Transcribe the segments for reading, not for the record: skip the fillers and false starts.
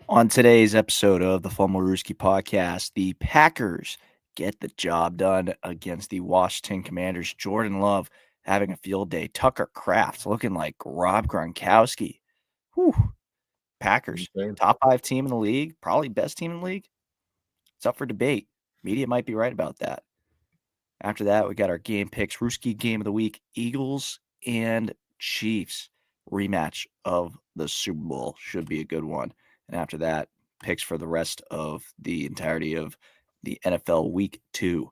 On today's episode of the Fumblerooski podcast, the Packers get the job done against the Washington Commanders. Jordan Love having a field day. Tucker Kraft looking like Rob Gronkowski. Whew. Packers, Okay. top 5 team in the league, probably best team in the league. It's up for debate. Media might be right about that. After that, we got our game picks. Rooski game of the week, Eagles and Chiefs. Rematch of the Super Bowl. Should be a good one. And after that, picks for the rest of the entirety of the NFL Week 2.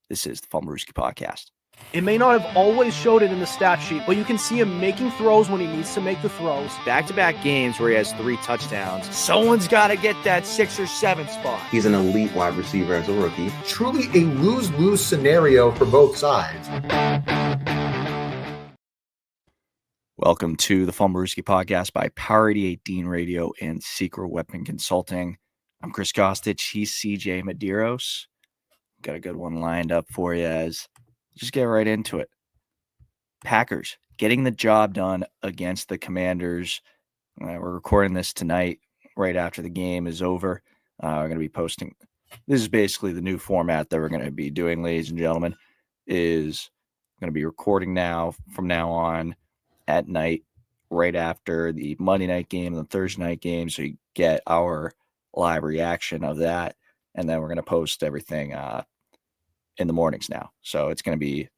This is the Fumblerooski podcast. It may not have always showed it in the stat sheet, but you can see him making throws when he needs to make the throws. Back-to-back games where he has 3 touchdowns. Someone's got to get that 6 or 7 spot. He's an elite wide receiver as a rookie. Truly a lose-lose scenario for both sides. Welcome to the Fumblerooski podcast by Power 88 Dean Radio and Secret Weapon Consulting. I'm Chris Costich. He's CJ Medeiros. Got a good one lined up for you as just get right into it. Packers getting the job done against the Commanders. We're recording this tonight right after the game is over. We're going to be posting. This is basically the new format that we're going to be doing, ladies and gentlemen, is going to be recording now from now on at night right after the Monday night game and the Thursday night game. So you get our live reaction of that. And then we're going to post everything in the mornings now. So it's going to be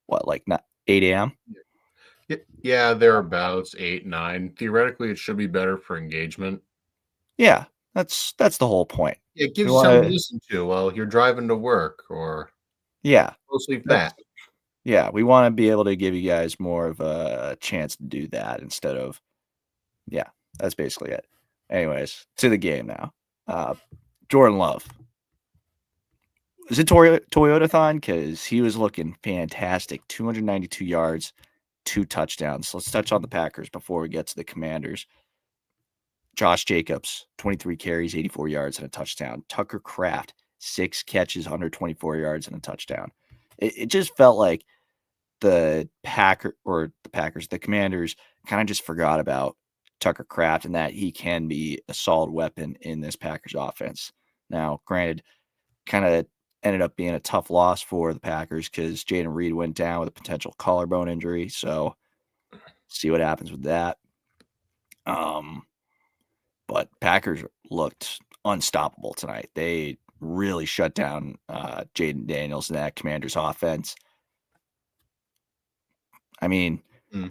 like 8 a.m.? Yeah, thereabouts 8, 9. Theoretically, it should be better for engagement. Yeah, that's the whole point. It gives you something to listen to while you're driving to work or mostly that. Yeah, we want to be able to give you guys more of a chance to do that instead of, that's basically it. Anyways, to the game now. Jordan Love. Was it Toyotathon? Because he was looking fantastic. 292 yards, 2 touchdowns. Let's touch on the Packers before we get to the Commanders. Josh Jacobs, 23 carries, 84 yards, and a touchdown. Tucker Kraft, 6 catches, 124 yards, and a touchdown. It just felt like the Commanders kind of just forgot about Tucker Kraft and that he can be a solid weapon in this Packers offense. Now, granted, kind of ended up being a tough loss for the Packers because Jaden Reed went down with a potential collarbone injury. So see what happens with that. But Packers looked unstoppable tonight. They really shut down Jaden Daniels and that Commanders offense. I mean,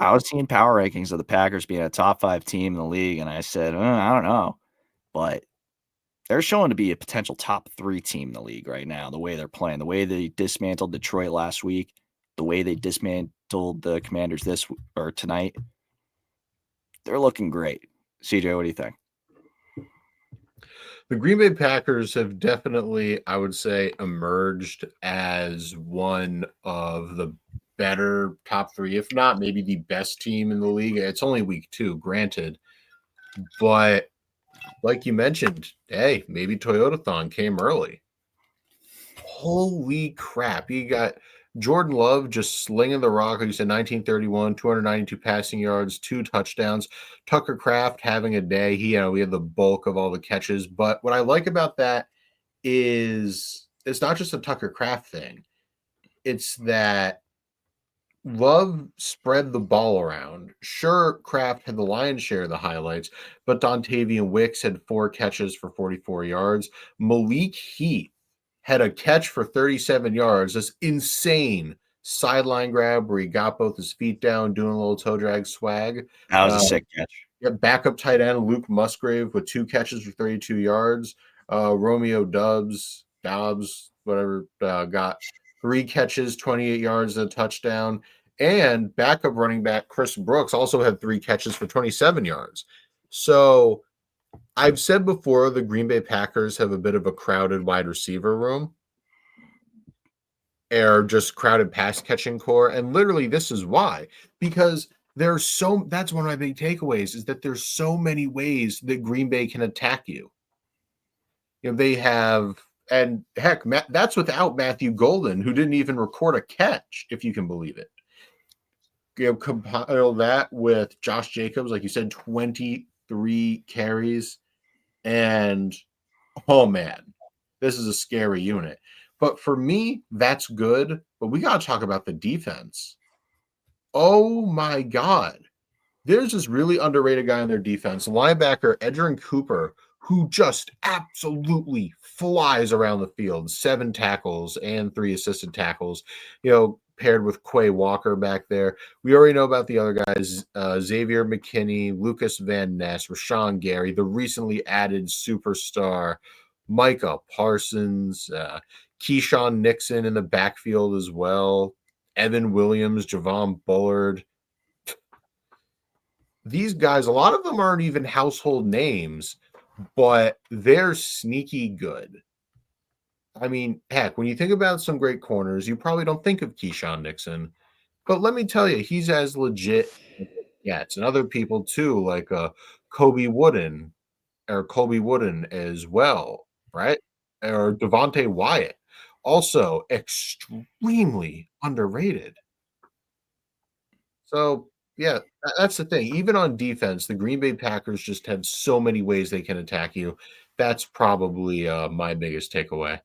I was seeing power rankings of the Packers being a top 5 team in the league, and I said, I don't know. But they're showing to be a potential top 3 team in the league right now, the way they're playing, the way they dismantled Detroit last week, the way they dismantled the Commanders tonight. They're looking great. CJ, what do you think? The Green Bay Packers have definitely, I would say, emerged as one of the better top 3, if not maybe the best team in the league. It's only week 2, granted. But like you mentioned, hey, maybe Toyotathon came early. Holy crap. You got Jordan Love just slinging the rock. Like you said, 1931, 292 passing yards, 2 touchdowns. Tucker Kraft having a day. We had the bulk of all the catches. But what I like about that is it's not just a Tucker Kraft thing. It's that Love spread the ball around. Sure, Kraft had the lion's share of the highlights, but Dontavian Wicks had 4 catches for 44 yards. Malik Heath had a catch for 37 yards. This insane sideline grab where he got both his feet down, doing a little toe drag swag. That was a sick catch. Backup tight end Luke Musgrave with 2 catches for 32 yards. Romeo Dobbs, whatever, got 3 catches, 28 yards, and a touchdown. And backup running back Chris Brooks also had 3 catches for 27 yards. So I've said before, the Green Bay Packers have a bit of a crowded wide receiver room, or just crowded pass catching core. And literally this is why, because that's one of my big takeaways, is that there's so many ways that Green Bay can attack you. They have, and heck, that's without Matthew Golden, who didn't even record a catch, if you can believe it. Compile that with Josh Jacobs, like you said, 23 carries, And, oh, man, this is a scary unit. But for me, that's good. But we got to talk about the defense. Oh, my God. There's this really underrated guy on their defense, linebacker Edgerrin Cooper, who just absolutely flies around the field. 7 tackles and 3 assisted tackles, paired with Quay Walker back there. We already know about the other guys, Xavier McKinney, Lucas Van Ness, Rashawn Gary, the recently added superstar Micah Parsons, Keyshawn Nixon in the backfield as well, Evan Williams, Javon Bullard. These guys, a lot of them aren't even household names, but they're sneaky good. I mean, heck, when you think about some great corners, you probably don't think of Keyshawn Nixon, but let me tell you, he's as legit as it gets. And other people too, like Colby Wooden as well, right? Or Devontae Wyatt, also extremely underrated. So, yeah, that's the thing. Even on defense, the Green Bay Packers just have so many ways they can attack you. That's probably my biggest takeaway.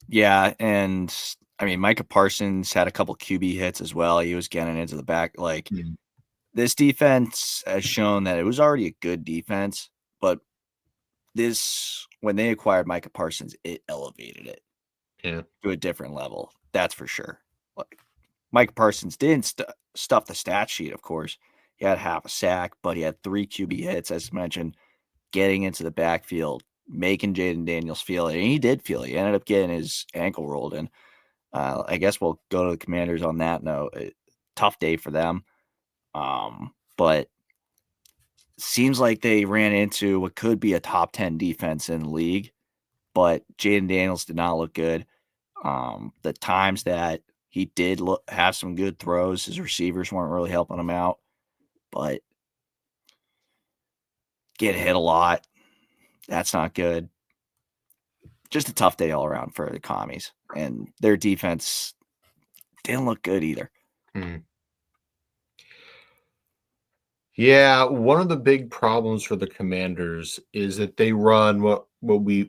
Yeah, and I mean, Micah Parsons had a couple QB hits as well. He was getting into the back. Like, this defense has shown that it was already a good defense, but when they acquired Micah Parsons, it elevated it to a different level. That's for sure. Like, Micah Parsons didn't stuff the stat sheet, of course. He had half a sack, but he had 3 QB hits, as mentioned, getting into the backfield, making Jaden Daniels feel it. And he did feel it. He ended up getting his ankle rolled in. I guess we'll go to the Commanders on that note. Tough day for them. But seems like they ran into what could be a top 10 defense in the league, but Jaden Daniels did not look good. The times that he did have some good throws, his receivers weren't really helping him out, but get hit a lot. That's not good. Just a tough day all around for the Commies, and their defense didn't look good either. Yeah, one of the big problems for the Commanders is that they run what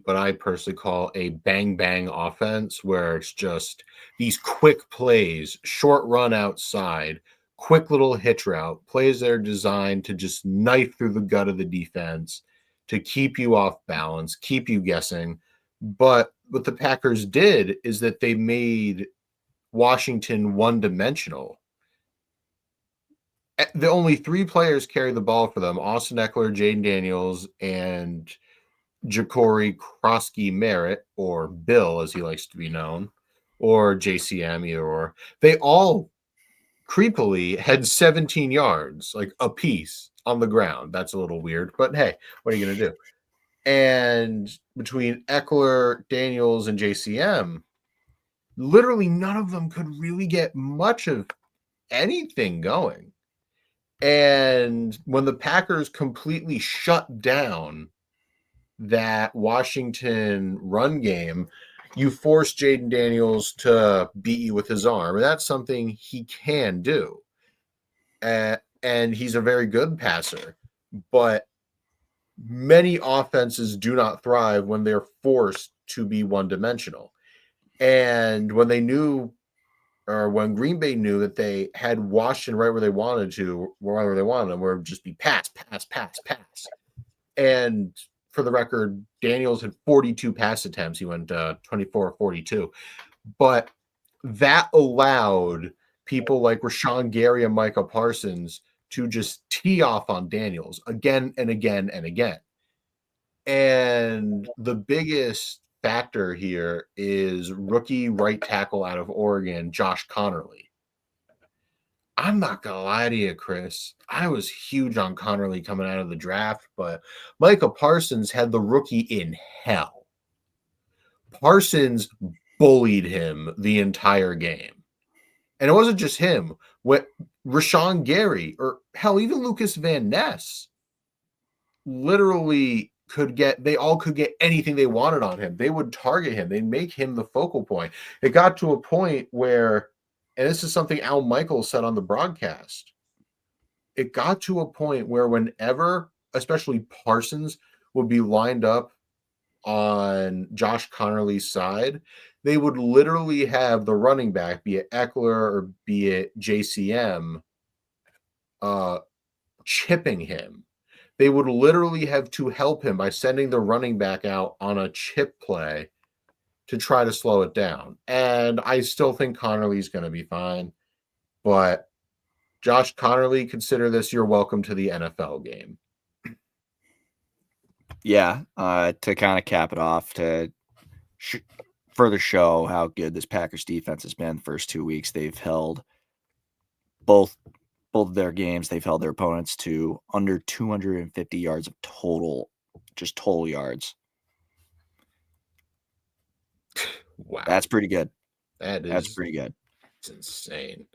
I personally call a bang bang offense, where it's just these quick plays, short run outside, quick little hitch route, plays that are designed to just knife through the gut of the defense, to keep you off balance, keep you guessing. But what the Packers did is that they made Washington one-dimensional. The only 3 players carry the ball for them: Austin Eckler, Jaden Daniels, and Ja'Cory Krosky-Merritt, or Bill, as he likes to be known, or JCM, either or. They all creepily had 17 yards, like a piece on the ground. That's a little weird, but hey, what are you going to do? And between Eckler, Daniels, and JCM, literally none of them could really get much of anything going. And when the Packers completely shut down that Washington run game, you force Jaden Daniels to beat you with his arm. And that's something he can do. And he's a very good passer. But many offenses do not thrive when they're forced to be one-dimensional. And when Green Bay knew that they had Washington right where they wanted them, where it would just be pass. And for the record, Daniels had 42 pass attempts. He went 24-42. But that allowed people like Rashawn Gary and Micah Parsons to just tee off on Daniels again and again and again. And the biggest factor here is rookie right tackle out of Oregon, Josh Connerly. I'm not going to lie to you, Chris. I was huge on Connerly coming out of the draft, but Micah Parsons had the rookie in hell. Parsons bullied him the entire game. And it wasn't just him. Rashawn Gary, or hell, even Lucas Van Ness, literally they all could get anything they wanted on him. They would target him. They'd make him the focal point. It got to a point where, and this is something Al Michaels said on the broadcast, it got to a point where whenever, especially Parsons, would be lined up on Josh Connerly's side, they would literally have the running back, be it Eckler or be it JCM, chipping him. They would literally have to help him by sending the running back out on a chip play to try to slow it down. And I still think Connerly's going to be fine. But Josh Connerly, consider this your welcome to the NFL game. Yeah, to kind of cap it off, to further show how good this Packers defense has been the first 2 weeks. They've held both of their games. They've held their opponents to under 250 yards of total yards. Wow. That's pretty good. That's pretty good. It's insane.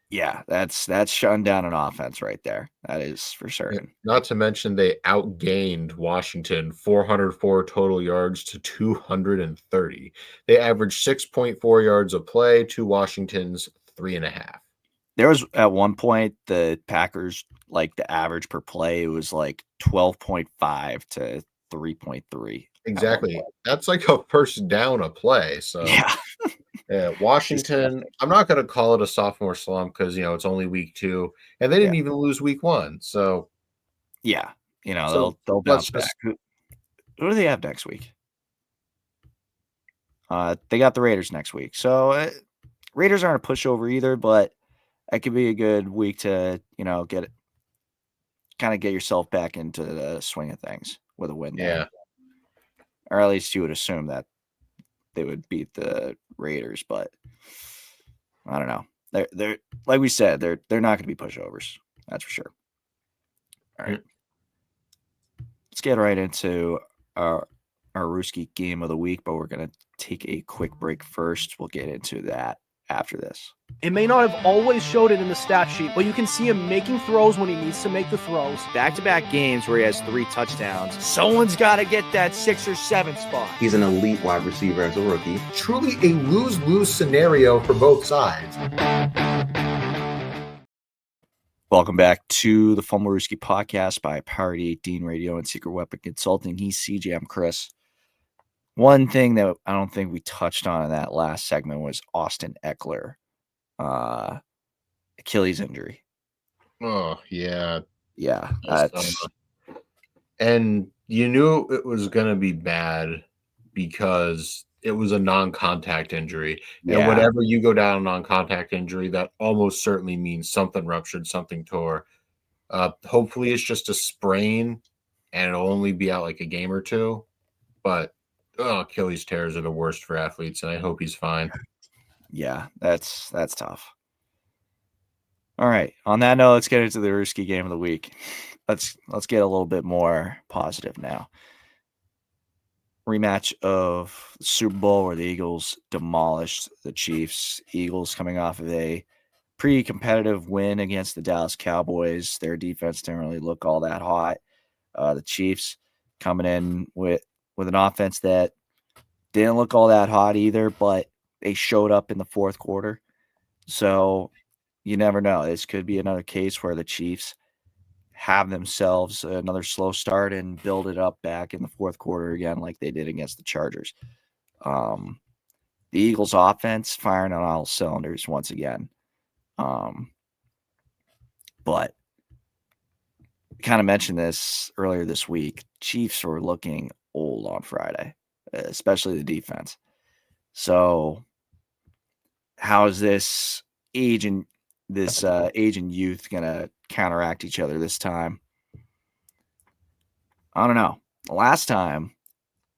Yeah, that's shutting down an offense right there. That is for certain. Not to mention they outgained Washington 404 total yards to 230. They averaged 6.4 yards a play to Washington's 3.5. There was at one point the Packers, like the average per play, it was like 12.5 to 3.3. Exactly. That's like a first down a play. So yeah. Washington, I'm not going to call it a sophomore slump because, it's only week 2 and they didn't even lose week 1. So yeah, they'll bounce back. Who do they have next week? They got the Raiders next week. So Raiders aren't a pushover either, but that could be a good week to, get yourself back into the swing of things with a win there. Or at least you would assume that they would beat the Raiders, but I don't know. They're like we said, they're not going to be pushovers. That's for sure. All right. Let's get right into our Rooski game of the week, but we're going to take a quick break first. We'll get into that after this. It may not have always showed it in the stat sheet, but you can see him making throws when he needs to make the throws. Back-to-back games where he has 3 touchdowns. Someone's got to get that 6 or 7 spot. He's an elite wide receiver as a rookie. Truly a lose-lose scenario for both sides. Welcome back to the Fumblerooski podcast by Parity 18 Radio and Secret Weapon Consulting. He's CJ. I'm Chris. One thing that I don't think we touched on in that last segment was Austin Eckler. Achilles injury. Oh, yeah. Yeah. And you knew it was going to be bad because it was a non-contact injury. And whenever you go down a non-contact injury, that almost certainly means something ruptured, something tore. Hopefully it's just a sprain and it'll only be out like a game or 2. But Achilles tears are the worst for athletes, and I hope he's fine. Yeah, that's tough. All right. On that note, let's get into the Rooski game of the week. Let's get a little bit more positive now. Rematch of the Super Bowl where the Eagles demolished the Chiefs. Eagles coming off of a pretty competitive win against the Dallas Cowboys. Their defense didn't really look all that hot. The Chiefs coming in with an offense that didn't look all that hot either, but they showed up in the fourth quarter. So you never know. This could be another case where the Chiefs have themselves another slow start and build it up back in the fourth quarter again like they did against the Chargers. The Eagles offense firing on all cylinders once again. But kind of mentioned this earlier this week. Chiefs were looking old on Friday, especially the defense. So how is this age and youth going to counteract each other this time? I don't know. The last time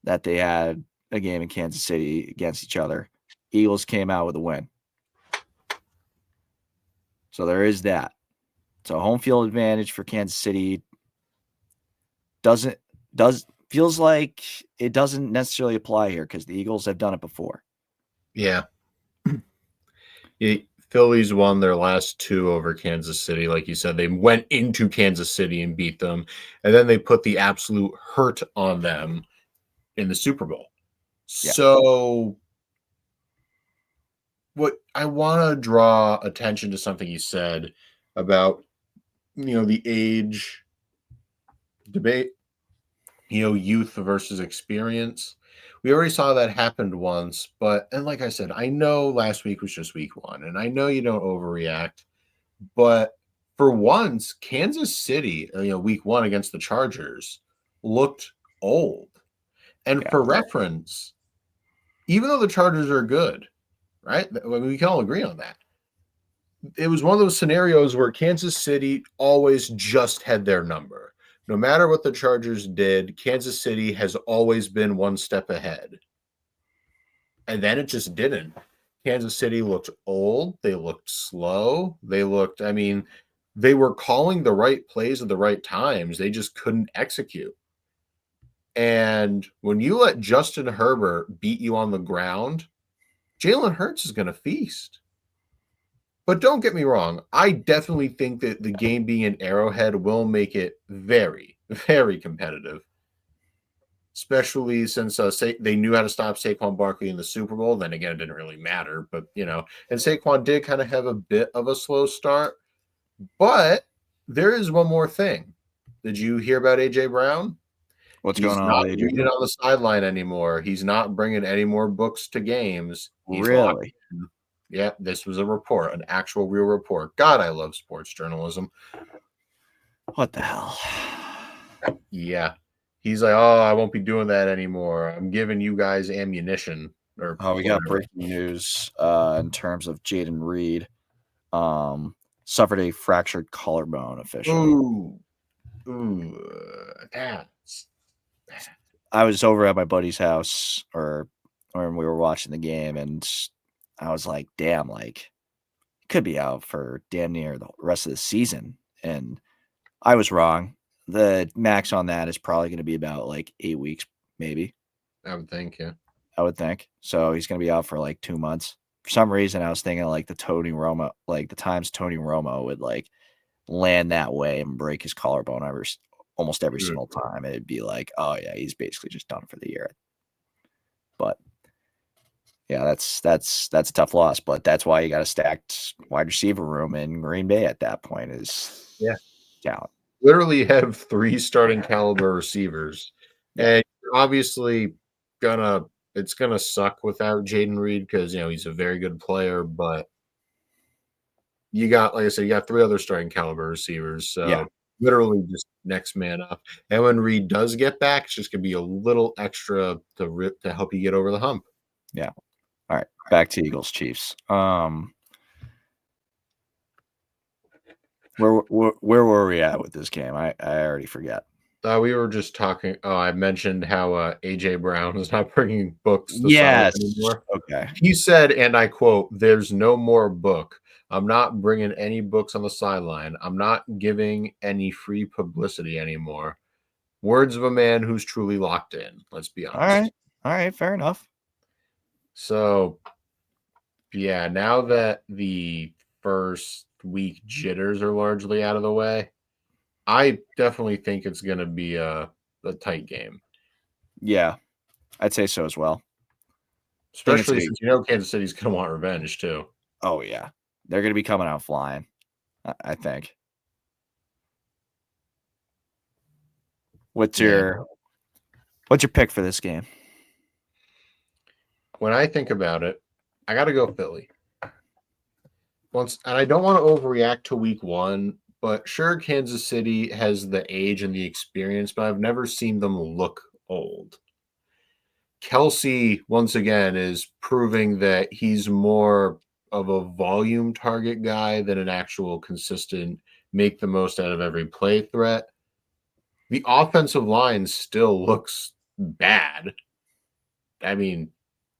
that they had a game in Kansas City against each other, Eagles came out with a win. So there is that. So home field advantage for Kansas City feels like it doesn't necessarily apply here because the Eagles have done it before. Yeah. Phillies won their last 2 over Kansas City. Like you said, they went into Kansas City and beat them. And then they put the absolute hurt on them in the Super Bowl. Yeah. So what I want to draw attention to something you said about, the age debate. youth versus experience. We already saw that happened once, and like I said, I know last week was just week 1, and I know you don't overreact, but for once, Kansas City, week 1 against the Chargers looked old. And Yeah. for reference, even though the Chargers are good, right? I mean, we can all agree on that. It was one of those scenarios where Kansas City always just had their number. No matter what the Chargers did, Kansas City has always been one step ahead. And then it just didn't. Kansas City looked old. They looked slow. They were calling the right plays at the right times. They just couldn't execute. And when you let Justin Herbert beat you on the ground, Jalen Hurts is going to feast. But don't get me wrong. I definitely think that the game being an Arrowhead will make it very, very competitive. Especially since they knew how to stop Saquon Barkley in the Super Bowl. Then again, it didn't really matter. But, and Saquon did kind of have a bit of a slow start. But there is one more thing. Did you hear about A.J. Brown? What's He's going on not with AJ? reading on the sideline anymore. He's not bringing any more books to games. He's Really? Yeah, this was a report, an actual real report. God, I love sports journalism. What the hell? Yeah. He's like, oh, I won't be doing that anymore. I'm giving you guys ammunition. We got breaking news in terms of Jaden Reed. Suffered a fractured collarbone officially. That's bad. I was over at my buddy's house or when we were watching the game, and I was like, damn, like, he could be out for damn near the rest of the season. And I was wrong. The max on that is probably going to be about like 8 weeks, maybe. I would think, yeah. I would think. So he's going to be out for like 2 months. For some reason, I was thinking like the Tony Romo, like the times Tony Romo would like land that way and break his collarbone almost every single time. It'd be like, oh yeah, he's basically just done for the year. But yeah, that's a tough loss. But that's why you got a stacked wide receiver room in Green Bay at that point. Is talent. Literally have 3 starting caliber receivers, and obviously it's gonna suck without Jaden Reed because he's a very good player, but you got, like I said, you got 3 other starting caliber receivers, so literally just next man up. And when Reed does get back, it's just gonna be a little extra to help you get over the hump. Yeah. All right, back to Eagles Chiefs. Where were we at with this game? I already forget. We were just talking. Oh, I mentioned how A.J. Brown is not bringing books. Anymore. Okay. He said, and I quote, "There's no more book. I'm not bringing any books on the sideline. I'm not giving any free publicity anymore." Words of a man who's truly locked in. Let's be honest. All right. Fair enough. So, yeah, now that the first week jitters are largely out of the way, I definitely think it's going to be a tight game. Yeah, I'd say so as well. Especially since Kansas City's going to want revenge too. Oh yeah, they're going to be coming out flying, I think. What's your pick for this game? When I think about it, I got to go Philly. And I don't want to overreact to week 1, but sure, Kansas City has the age and the experience, but I've never seen them look old. Kelsey, once again, is proving that he's more of a volume target guy than an actual consistent make the most out of every play threat. The offensive line still looks bad. I mean,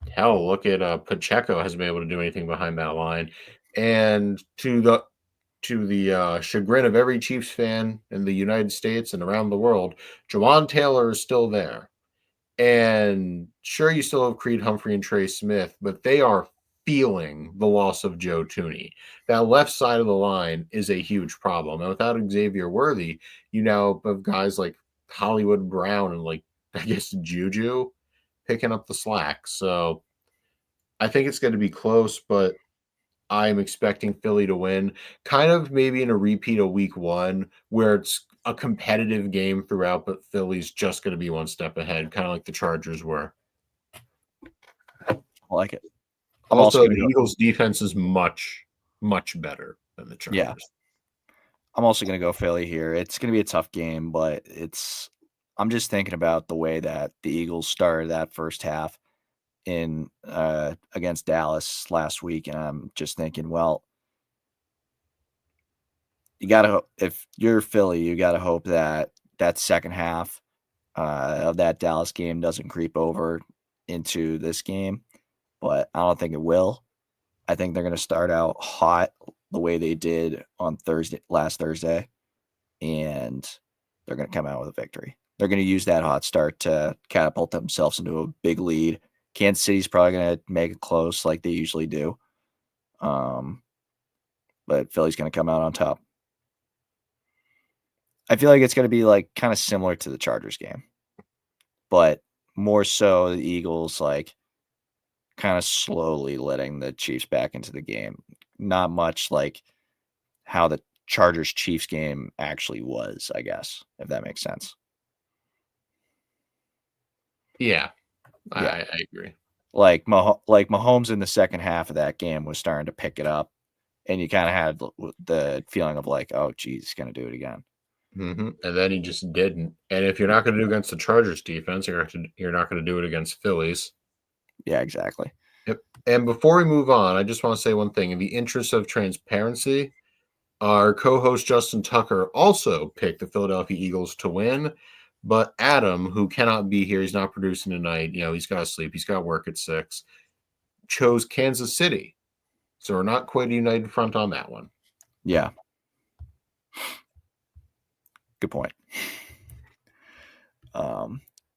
hell, look at Pacheco hasn't been able to do anything behind that line. And to the chagrin of every Chiefs fan in the United States and around the world, Jawan Taylor is still there. And sure, you still have Creed Humphrey and Trey Smith, but they are feeling the loss of Joe Thuney. That left side of the line is a huge problem. And without Xavier Worthy, you now have guys like Hollywood Brown and I guess Juju picking up the slack. So I think it's going to be close, but I'm expecting Philly to win, kind of maybe in a repeat of week 1 where it's a competitive game throughout, but Philly's just going to be one step ahead, kind of like the Chargers were. I like it. Also, the Eagles' defense is much, much better than the Chargers. Yeah. I'm also going to go Philly here. It's going to be a tough game, but I'm just thinking about the way that the Eagles started that first half in against Dallas last week, and I'm just thinking, well, if you're Philly, you got to hope that that second half of that Dallas game doesn't creep over into this game, but I don't think it will. I think they're going to start out hot the way they did on last Thursday, and they're going to come out with a victory. They're going to use that hot start to catapult themselves into a big lead. Kansas City's probably going to make it close like they usually do. But Philly's going to come out on top. I feel like it's going to be like kind of similar to the Chargers game, but more so the Eagles like kind of slowly letting the Chiefs back into the game. Not much like how the Chargers-Chiefs game actually was, I guess, if that makes sense. Yeah. I agree. Like Mahomes in the second half of that game was starting to pick it up, and you kind of had the feeling of like, oh, geez, he's going to do it again. Mm-hmm. And then he just didn't. And if you're not going to do it against the Chargers defense, you're not going to do it against Phillies. Yeah, exactly. Yep. And before we move on, I just want to say one thing. In the interest of transparency, our co-host Justin Tucker also picked the Philadelphia Eagles to win. But Adam, who cannot be here, he's not producing tonight. He's got to sleep. He's got work at 6. Chose Kansas City. So we're not quite a united front on that one. Yeah. Good point.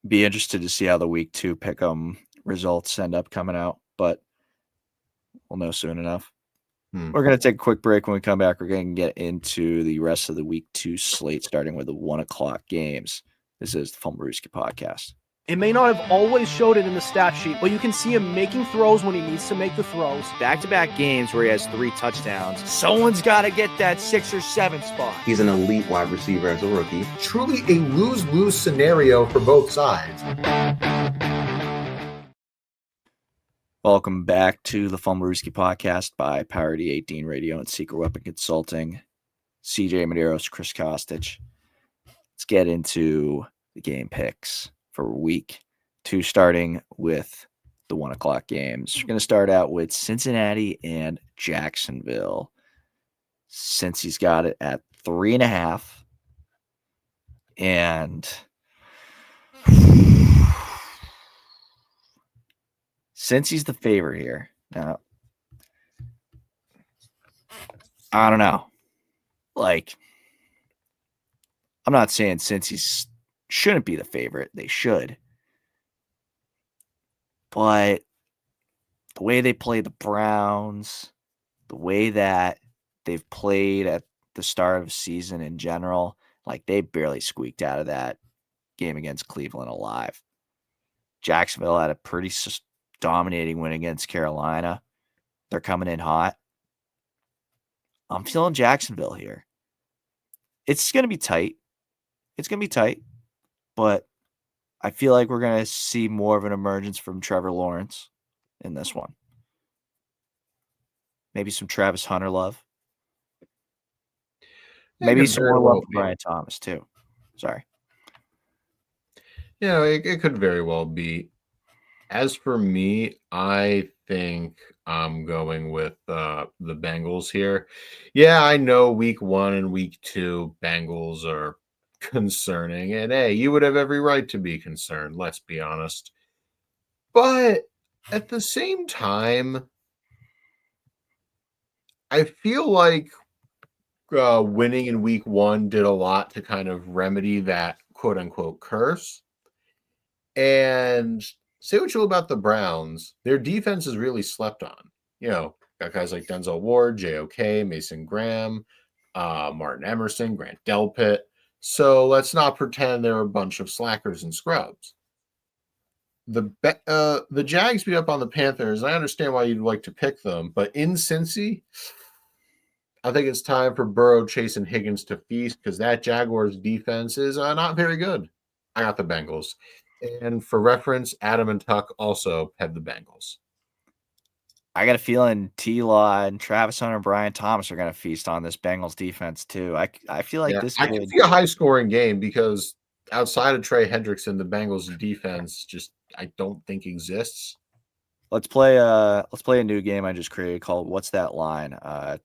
Be interested to see how the week 2 pick'em results end up coming out, but we'll know soon enough. We're going to take a quick break. When we come back, we're going to get into the rest of the week 2 slate, starting with the 1:00 games. This is the Fumblerooski podcast. It may not have always showed it in the stat sheet, but you can see him making throws when he needs to make the throws. Back-to-back games where he has 3 touchdowns. Someone's got to get that 6 or 7 spot. He's an elite wide receiver as a rookie. Truly a lose-lose scenario for both sides. Welcome back to the Fumblerooski podcast by Parity 18 Radio and Secret Weapon Consulting. CJ Medeiros, Chris Costich. Let's get into the game picks for week 2, starting with the 1:00 games. We're going to start out with Cincinnati and Jacksonville. Cincy's got it at 3.5. And Cincy's the favorite here. Now, I don't know. Like, I'm not saying Cincy shouldn't be the favorite. They should. But the way they play the Browns, the way that they've played at the start of the season in general, like they barely squeaked out of that game against Cleveland alive. Jacksonville had a pretty dominating win against Carolina. They're coming in hot. I'm feeling Jacksonville here. It's going to be tight. But I feel like we're going to see more of an emergence from Trevor Lawrence in this one. Maybe some Travis Hunter love. Maybe some more love for Brian Thomas, too. Sorry. It could very well be. As for me, I think I'm going with the Bengals here. Yeah, I know week 1 and week 2 Bengals are concerning. And hey, you would have every right to be concerned, let's be honest. But at the same time, I feel like winning in week 1 did a lot to kind of remedy that quote-unquote curse. And say what you will about the Browns, their defense is really slept on. Got guys like Denzel Ward, JOK, Mason Graham, Martin Emerson, Grant Delpit. So let's not pretend they're a bunch of slackers and scrubs. The Jags beat up on the Panthers. I understand why you'd like to pick them, but in Cincy, I think it's time for Burrow, Chase, and Higgins to feast because that Jaguars defense is not very good. I got the Bengals. And for reference, Adam and Tuck also had the Bengals. I got a feeling T-Law and Travis Hunter and Brian Thomas are going to feast on this Bengals defense too. I feel like this I could can see a high-scoring game because outside of Trey Hendrickson, the Bengals defense just I don't think exists. Let's play a new game I just created called What's That Line?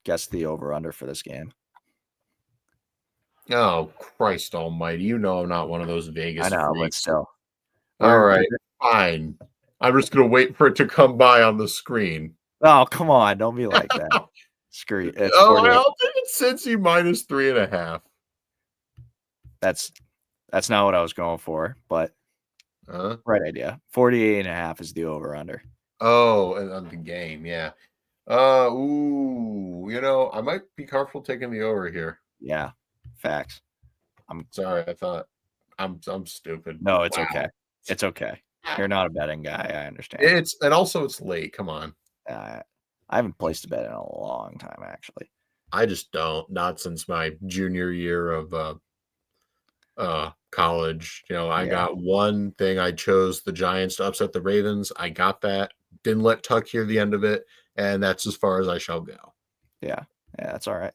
Guess the over-under for this game. Oh, Christ almighty. You know I'm not one of those Vegas I know, but freaks. still. All right, fine. I'm just going to wait for it to come by on the screen. Oh, come on. Don't be like that. Screw you. It's Oh, 48. I'll take it Cincy minus 3.5. That's not what I was going for, but right idea. 48.5 is the over-under. Oh, and on the game, yeah. I might be careful taking the over here. Yeah, facts. I'm sorry. I thought I'm stupid. No, it's okay. It's okay. You're not a betting guy. I understand. It's late. Come on. I haven't placed a bet in a long time, actually. I just don't. Not since my junior year of college. I got one thing. I chose the Giants to upset the Ravens. I got that. Didn't let Tuck hear the end of it, and that's as far as I shall go. Yeah, that's all right.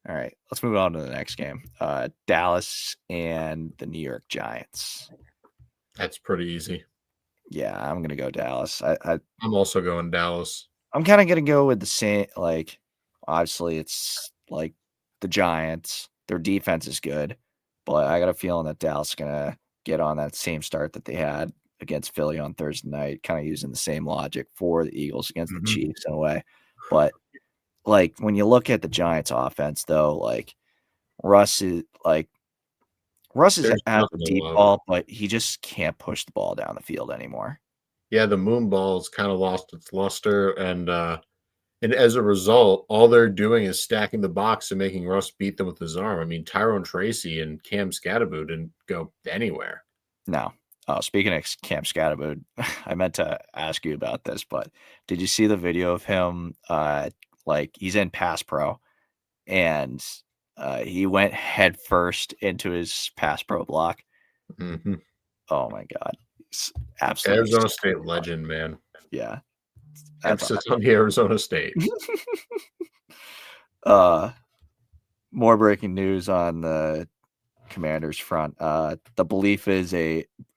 All right, let's move on to the next game. Dallas and the New York Giants. That's pretty easy. Yeah, I'm gonna go Dallas. I'm also going Dallas. I'm kind of gonna go with the same. Like, obviously, it's like the Giants. Their defense is good, but I got a feeling that Dallas is gonna get on that same start that they had against Philly on Thursday night, kind of using the same logic for the Eagles against the Chiefs in a way. But like when you look at the Giants offense, though, like Russ is has the deep ball, but he just can't push the ball down the field anymore. Yeah, the moon ball's kind of lost its luster, and as a result, all they're doing is stacking the box and making Russ beat them with his arm. I mean, Tyrone Tracy and Cam Scatterboot didn't go anywhere. No. Oh, speaking of Cam Scatterboot, I meant to ask you about this, but did you see the video of him? He's in Pass Pro, and he went head first into his Pass Pro block. Mm-hmm. Oh my God, it's absolutely Arizona State legend, man. Yeah, emphasis on the Arizona State. More breaking news on the Commanders front. The belief is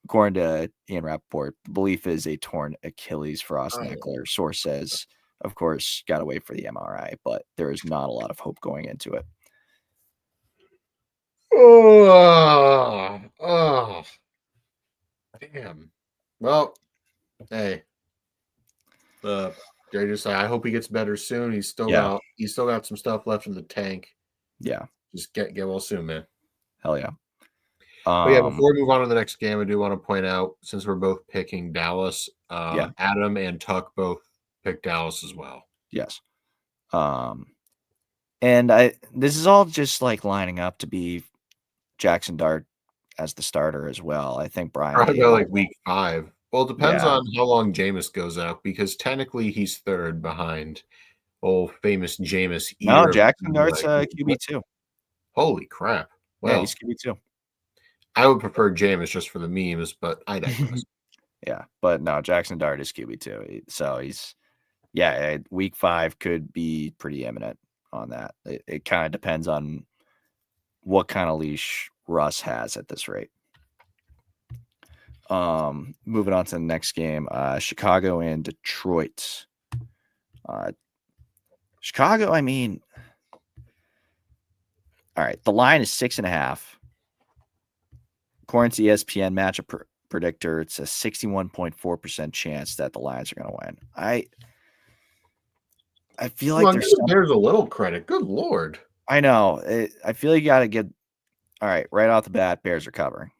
according to Ian Rappaport, the belief is a torn Achilles for Austin Eckler. Source says, of course, got to wait for the MRI, but there is not a lot of hope going into it. Oh, damn. Well, hey, I hope he gets better soon. He's still got some stuff left in the tank. Yeah, just get well soon, man. Hell yeah. But yeah, before we move on to the next game, I do want to point out, since we're both picking Dallas, Adam and Tuck both picked Dallas as well. Yes. And this is all just like lining up to be Jackson Dart as the starter as well. I think Brian probably like week 5. Well, it depends on how long Jameis goes out, because technically he's third behind old famous Jameis. No, Jackson Dart's QB2. Holy crap. Well, yeah, he's QB2. I would prefer Jameis just for the memes, but I digress. Yeah, but no, Jackson Dart is QB2. So he's, week 5 could be pretty imminent on that. It kind of depends on what kind of leash Russ has at this rate. Moving on to the next game, Chicago and Detroit. Chicago, I mean, all right, the line is 6.5. According to ESPN matchup predictor, it's a 61.4% chance that the Lions are going to win. I feel like there's a little credit. Good Lord. I know. I feel you got to get, all right, right off the bat, Bears are covering.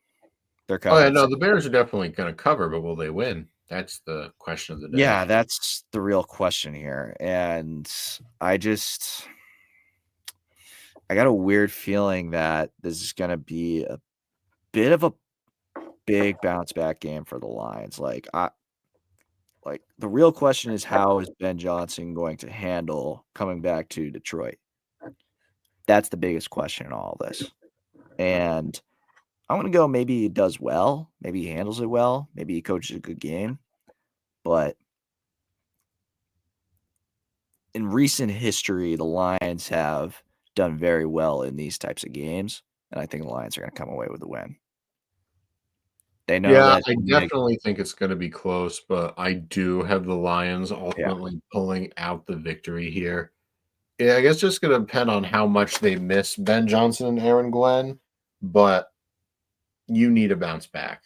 They're covering. Oh, yeah, no, the Bears are definitely going to cover, but will they win? That's the question of the day. Yeah, that's the real question here. And I got a weird feeling that this is going to be a bit of a big bounce back game for the Lions. Like the real question is, how is Ben Johnson going to handle coming back to Detroit? that's the biggest question in all of this. And I'm going to go maybe he does well. Maybe he handles it well. Maybe he coaches a good game. But in recent history, the Lions have done very well in these types of games. And I think the Lions are going to come away with the win. They know that. I definitely think it's going to be close, but I do have the Lions ultimately pulling out the victory here. Yeah, I guess just going to depend on how much they miss Ben Johnson and Aaron Glenn, but you need to bounce back.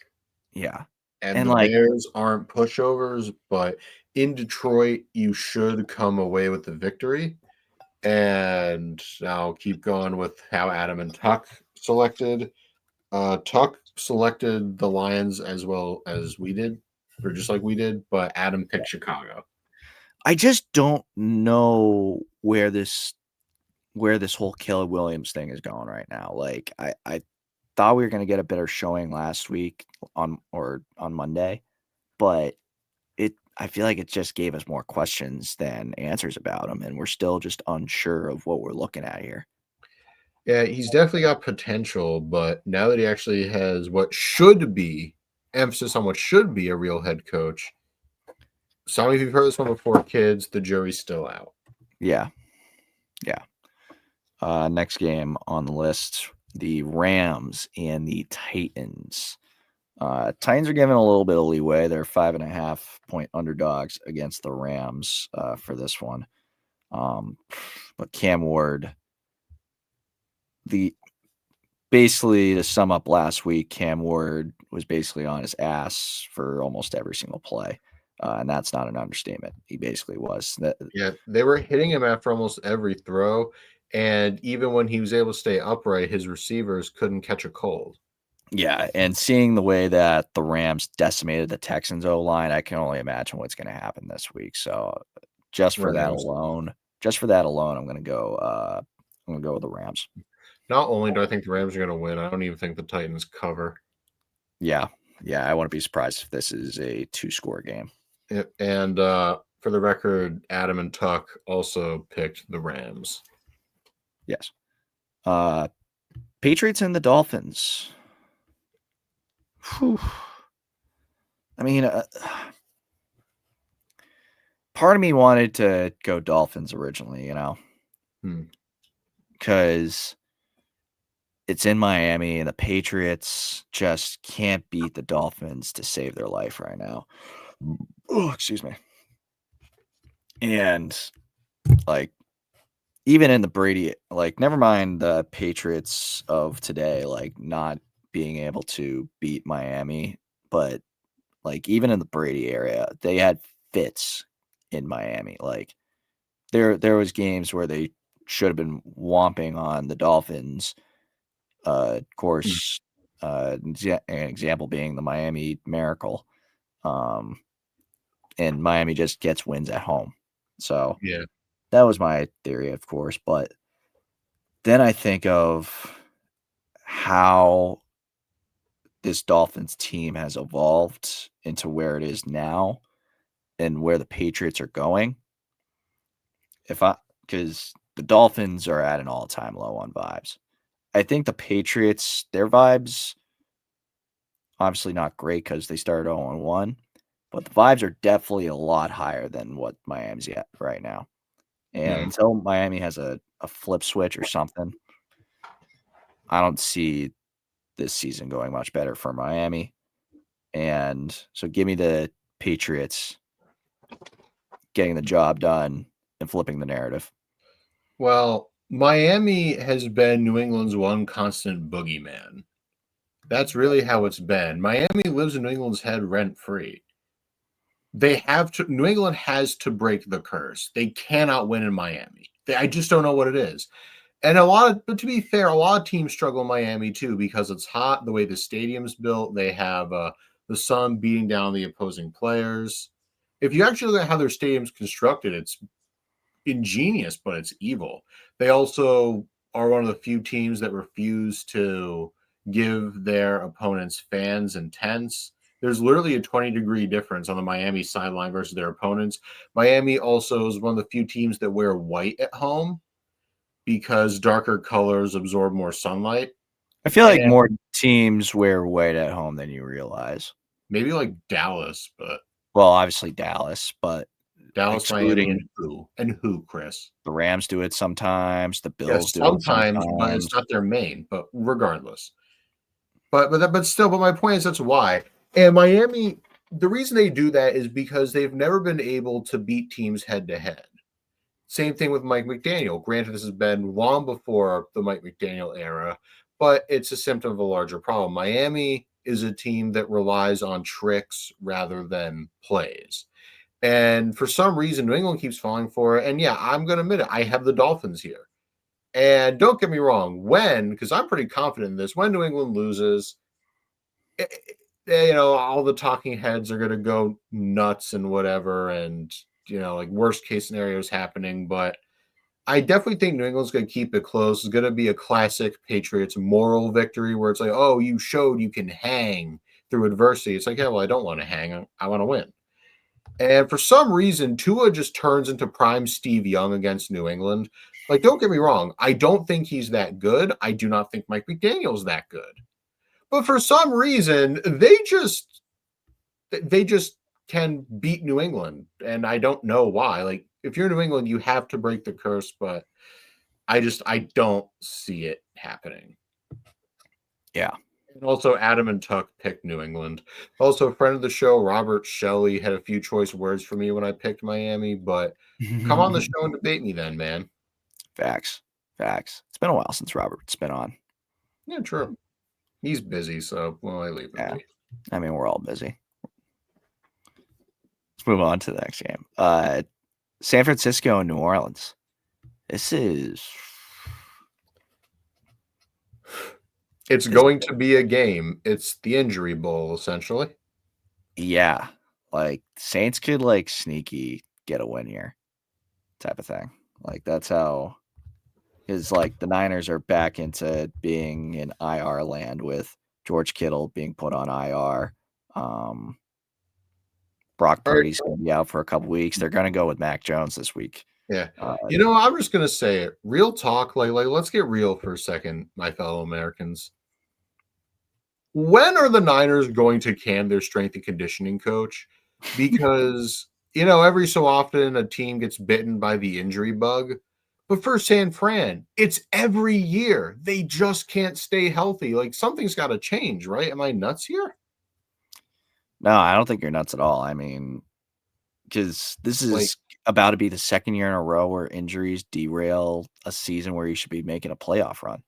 Yeah. And the Bears aren't pushovers, but in Detroit, you should come away with the victory. And I'll keep going with how Adam and Tuck selected. Tuck selected the Lions as well as we did, or just like we did, but Adam picked Chicago. I just don't know where this whole Caleb Williams thing is going right now. Like I thought we were going to get a better showing last week on Monday, but I feel like it just gave us more questions than answers about him, and we're still just unsure of what we're looking at here. Yeah, he's definitely got potential, but now that he actually has what should be emphasis on what should be a real head coach. Some of you have heard this one before, kids. The jury's still out. Yeah. Next game on the list, the Rams and the Titans. Titans are given a little bit of leeway. They're 5.5-point underdogs against the Rams for this one. But Cam Ward, basically to sum up last week, Cam Ward was basically on his ass for almost every single play. And that's not an understatement. He basically was. Yeah, they were hitting him after almost every throw. And even when he was able to stay upright, his receivers couldn't catch a cold. Yeah, and seeing the way that the Rams decimated the Texans O-line, I can only imagine what's going to happen this week. So just for that alone, I'm going to go with the Rams. Not only do I think the Rams are going to win, I don't even think the Titans cover. Yeah, I wouldn't be surprised if this is a 2-score game. And for the record, Adam and Tuck also picked the Rams. Yes. Patriots and the Dolphins. Whew. I mean, part of me wanted to go Dolphins originally, because it's in Miami and the Patriots just can't beat the Dolphins to save their life right now. Oh, excuse me. And even in the Brady, never mind the Patriots of today, not being able to beat Miami, but even in the Brady area, they had fits in Miami. There was games where they should have been whomping on the Dolphins. Of course, an example being the Miami Miracle. And Miami just gets wins at home. So yeah, that was my theory, of course. But then I think of how this Dolphins team has evolved into where it is now and where the Patriots are going. Because the Dolphins are at an all-time low on vibes. I think the Patriots, their vibes, obviously not great because they started 0-1, but the vibes are definitely a lot higher than what Miami's at right now. And until Miami has a flip switch or something, I don't see this season going much better for Miami. And so give me the Patriots getting the job done and flipping the narrative. Well, Miami has been New England's one constant boogeyman. That's really how it's been. Miami lives in New England's head rent-free. New England has to break the curse. They cannot win in Miami. I just don't know what it is. And but to be fair, a lot of teams struggle in Miami too because it's hot, the way the stadium's built. They have the sun beating down the opposing players. If you actually look at how their stadium's constructed, it's ingenious, but it's evil. They also are one of the few teams that refuse to give their opponents fans and tents. There's literally a 20-degree difference on the Miami sideline versus their opponents. Miami also is one of the few teams that wear white at home. because darker colors absorb more sunlight. I feel like And- more teams wear white at home than you realize. Maybe like Dallas, but Well, obviously Dallas, but Dallas, Miami, excluding and who, Chris? the Rams do it sometimes, the Yeah, Bills do it sometimes, but it's not their main. But regardless, but my point is that's why. And Miami, the reason they do that is because they've never been able to beat teams head to head. Same thing with Mike McDaniel. Granted, this has been long before the Mike McDaniel era, but it's a symptom of a larger problem. Miami is a team that relies on tricks rather than plays. And for some reason, New England keeps falling for it. And yeah, I'm going to admit it. I have the Dolphins here. And don't get me wrong, because I'm pretty confident in this, when New England loses, all the talking heads are going to go nuts and whatever. And, like worst case scenarios happening. But I definitely think New England's going to keep it close. It's going to be a classic Patriots moral victory where it's like, oh, you showed you can hang through adversity. It's like, yeah, well, I don't want to hang. I want to win. And for some reason, Tua just turns into prime Steve Young against New England. Like, don't get me wrong. I don't think he's that good. I do not think Mike McDaniel's that good. But for some reason, they just can beat New England. And I don't know why. Like, if you're New England, you have to break the curse, but I don't see it happening. Yeah. And also, Adam and Tuck picked New England. Also, a friend of the show, Robert Shelley, had a few choice words for me when I picked Miami, but come on the show and debate me then, man. Facts. It's been a while since Robert's been on. Yeah, true. He's busy, so, I leave it. Yeah. I mean, we're all busy. Let's move on to the next game. San Francisco and New Orleans. This is... It's going to be a game. It's the Injury Bowl, essentially. Yeah. Like, Saints could, like, sneaky get a win here type of thing. Like, that's how... Because, like, the Niners are back into being in IR land with George Kittle being put on IR. Brock Purdy's going to be out for a couple weeks. They're going to go with Mac Jones this week. Yeah. I'm just going to say it. Real talk, like, let's get real for a second, my fellow Americans. When are the Niners going to can their strength and conditioning coach? Because, every so often a team gets bitten by the injury bug. But for San Fran, it's every year. They just can't stay healthy. Like, something's got to change, right? Am I nuts here? No, I don't think you're nuts at all. I mean, because this is about to be the second year in a row where injuries derail a season where you should be making a playoff run.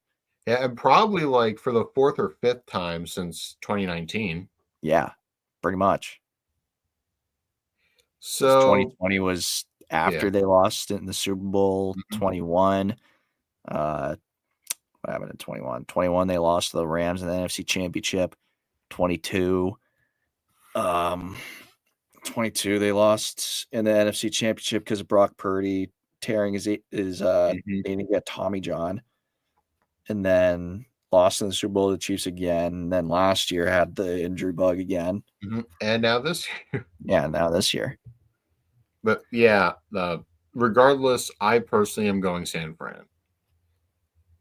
Yeah, and probably like for the fourth or fifth time since 2019. Yeah, pretty much. So 2020 was after they lost in the Super Bowl. 21. What happened in 21? 21, they lost to the Rams in the NFC Championship. 22. 22, they lost in the NFC Championship because of Brock Purdy tearing his they didn't get Tommy John. And then lost in the Super Bowl to the Chiefs again. And then last year had the injury bug again. And now this year. Yeah, now this year. But yeah, regardless, I personally am going San Fran.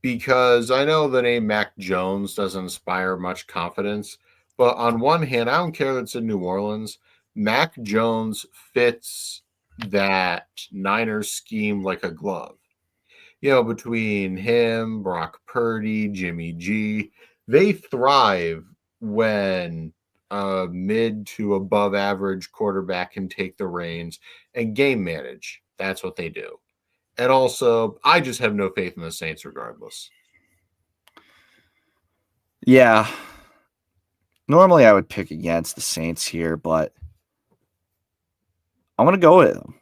Because I know the name Mac Jones doesn't inspire much confidence. But on one hand, I don't care that it's in New Orleans. Mac Jones fits that Niners scheme like a glove. Between him, Brock Purdy, Jimmy G, they thrive when a mid to above average quarterback can take the reins and game manage. That's what they do. And also, I just have no faith in the Saints regardless. Yeah. Normally I would pick against the Saints here, but I'm going to go with them.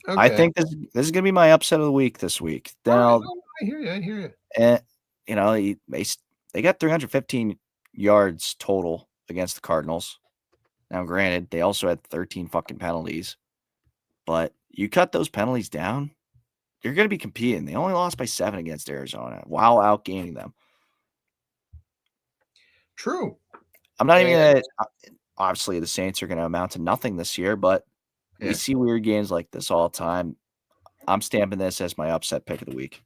Okay. I think this is going to be my upset of the week this week. Now, I hear you. And, they got 315 yards total against the Cardinals. Now, granted, they also had 13 fucking penalties. But you cut those penalties down, you're going to be competing. They only lost by 7 against Arizona while outgaining them. True. I'm not even going to – obviously, the Saints are going to amount to nothing this year, but we see weird games like this all the time. I'm stamping this as my upset pick of the week.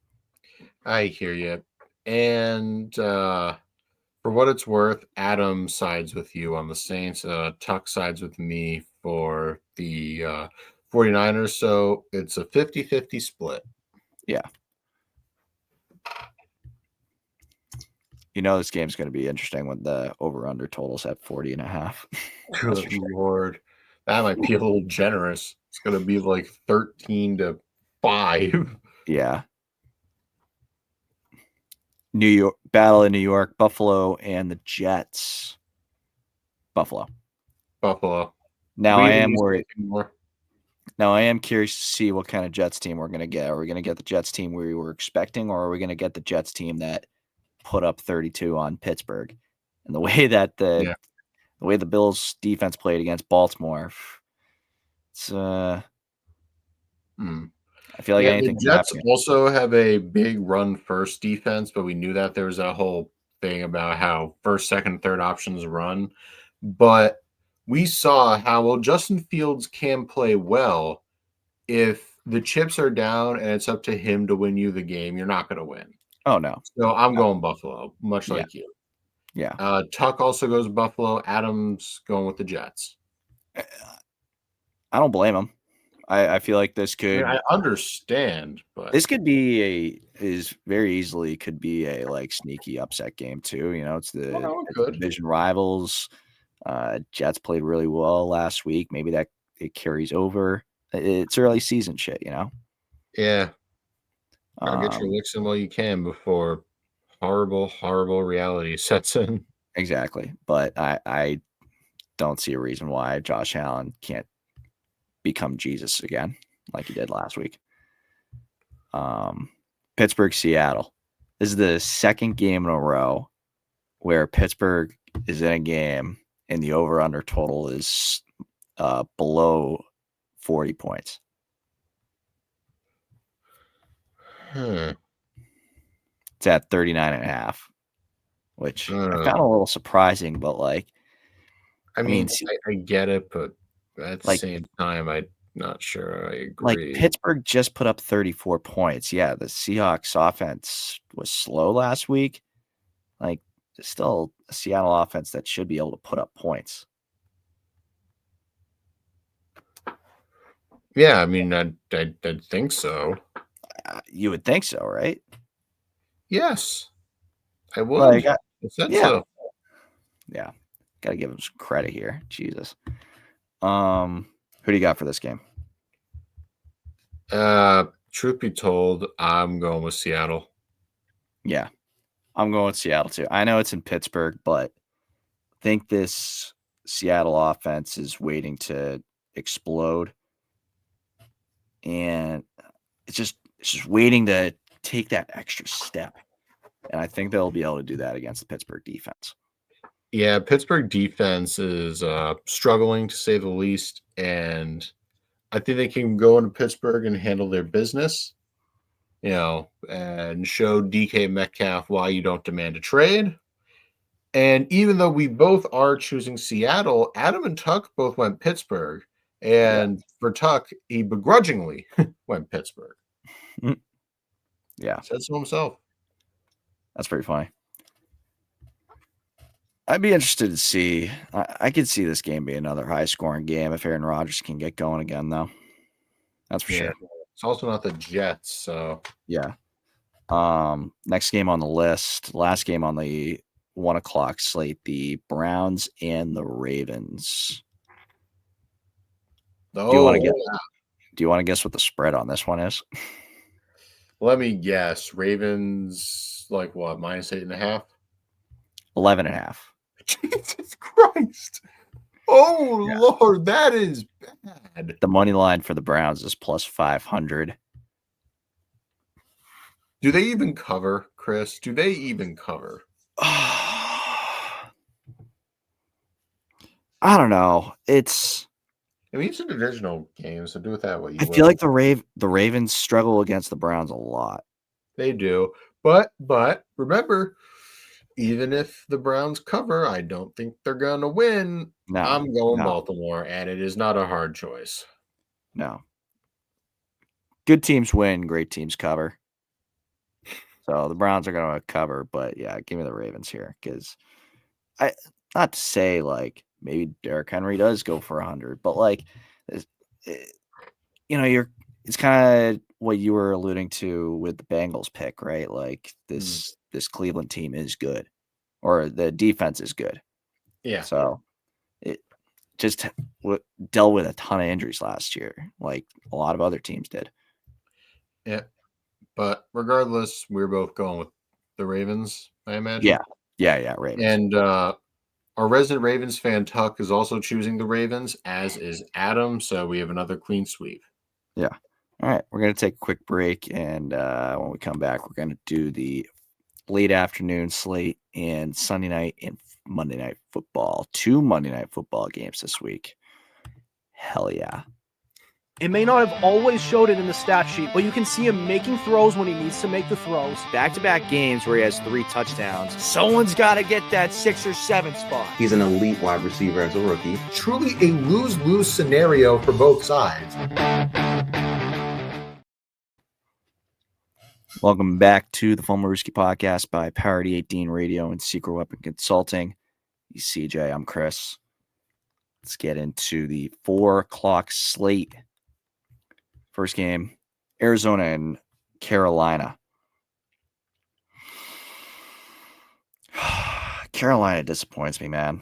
I hear you. And for what it's worth, Adam sides with you on the Saints. Tuck sides with me for the 49ers. So it's a 50-50 split. Yeah. You know this game's going to be interesting with the over-under totals at 40.5. Good Lord. That might be a little generous. It's going to be like 13-5. Yeah. New York battle in New York, Buffalo and the Jets. Buffalo. Now I am worried. Now I am curious to see what kind of Jets team we're going to get. Are we going to get the Jets team we were expecting, or are we going to get the Jets team that put up 32 on Pittsburgh? And the way that the way the Bills defense played against Baltimore, it's I feel like anything the Jets also have a big run first defense, but we knew that there was that whole thing about how first, second, third options run. But we saw how well Justin Fields can play well. If the chips are down and it's up to him to win you the game, you're not going to win. Oh, no. So I'm going Buffalo, much like you. Yeah. Tuck also goes Buffalo. Adam's going with the Jets. I don't blame him. I feel like this could. I understand, but this could be is very easily could be a like sneaky upset game too. You know, it's the division rivals. Jets played really well last week. Maybe that it carries over. It's early season shit, you know. Yeah, gotta get your licks in while you can before horrible reality sets in. Exactly, but I don't see a reason why Josh Allen can't become Jesus again like he did last week. Pittsburgh, Seattle. This is the second game in a row where Pittsburgh is in a game and the over-under total is below 40 points. It's at 39.5, which I found a little surprising, but like, I mean, I get it, but at the same time, I'm not sure I agree. Like Pittsburgh just put up 34 points. Yeah, the Seahawks offense was slow last week. Like, there's still a Seattle offense that should be able to put up points. Yeah, I mean, I'd think so. You would think so, right? Yes, I would. Like, so. Yeah. Got to give him some credit here. Jesus. Who do you got for this game? Truth be told, I'm going with Seattle. Yeah, I'm going with Seattle too. I know it's in Pittsburgh, but I think this Seattle offense is waiting to explode. And it's just waiting to take that extra step. And I think they'll be able to do that against the Pittsburgh defense. Yeah, Pittsburgh defense is struggling to say the least, and I think they can go into Pittsburgh and handle their business, you know, and show DK Metcalf why you don't demand a trade. And even though we both are choosing Seattle, Adam and Tuck both went Pittsburgh, and for Tuck, he begrudgingly went Pittsburgh. Yeah, said so himself. That's pretty funny. I'd be interested to see. I could see this game being another high-scoring game if Aaron Rodgers can get going again, though. That's for sure. It's also not the Jets, so yeah. Next game on the list, last game on the 1 o'clock slate, the Browns and the Ravens. Do you want to guess what the spread on this one is? Let me guess. Ravens, like what, -8.5? 11.5. Jesus Christ. Oh, yeah. Lord, that is bad. The money line for the Browns is plus 500. Do they even cover, Chris? Do they even cover? I don't know. It's a divisional game, so do with that what you will. I feel like the Ravens struggle against the Browns a lot. They do. But remember, even if the Browns cover, I don't think they're going to win. No, I'm going Baltimore, and it is not a hard choice. No. Good teams win, great teams cover. So the Browns are going to cover, but yeah, give me the Ravens here because not to say like maybe Derrick Henry does go for 100, but like, it's kind of what you were alluding to with the Bengals pick, right? Like this Cleveland team is good, or the defense is good. Yeah. So it just dealt with a ton of injuries last year, like a lot of other teams did. Yeah. But regardless, we're both going with the Ravens, I imagine. Yeah, Ravens. And our resident Ravens fan, Tuck, is also choosing the Ravens, as is Adam. So we have another clean sweep. Yeah. All right. We're going to take a quick break. And when we come back, we're going to do the late afternoon slate and Sunday night and Monday night football. 2 Monday night football games this week. Hell yeah. It may not have always showed it in the stat sheet, but you can see him making throws when he needs to make the throws. Back-to-back games where he has 3 touchdowns. Someone's got to get that 6 or 7 spot. He's an elite wide receiver as a rookie. Truly a lose-lose scenario for both sides. Welcome back to the Fumblerooski podcast by Parity 18 Radio and Secret Weapon Consulting. He's CJ, I'm Chris. Let's get into the 4 o'clock slate. First game, Arizona and Carolina. Carolina disappoints me, man.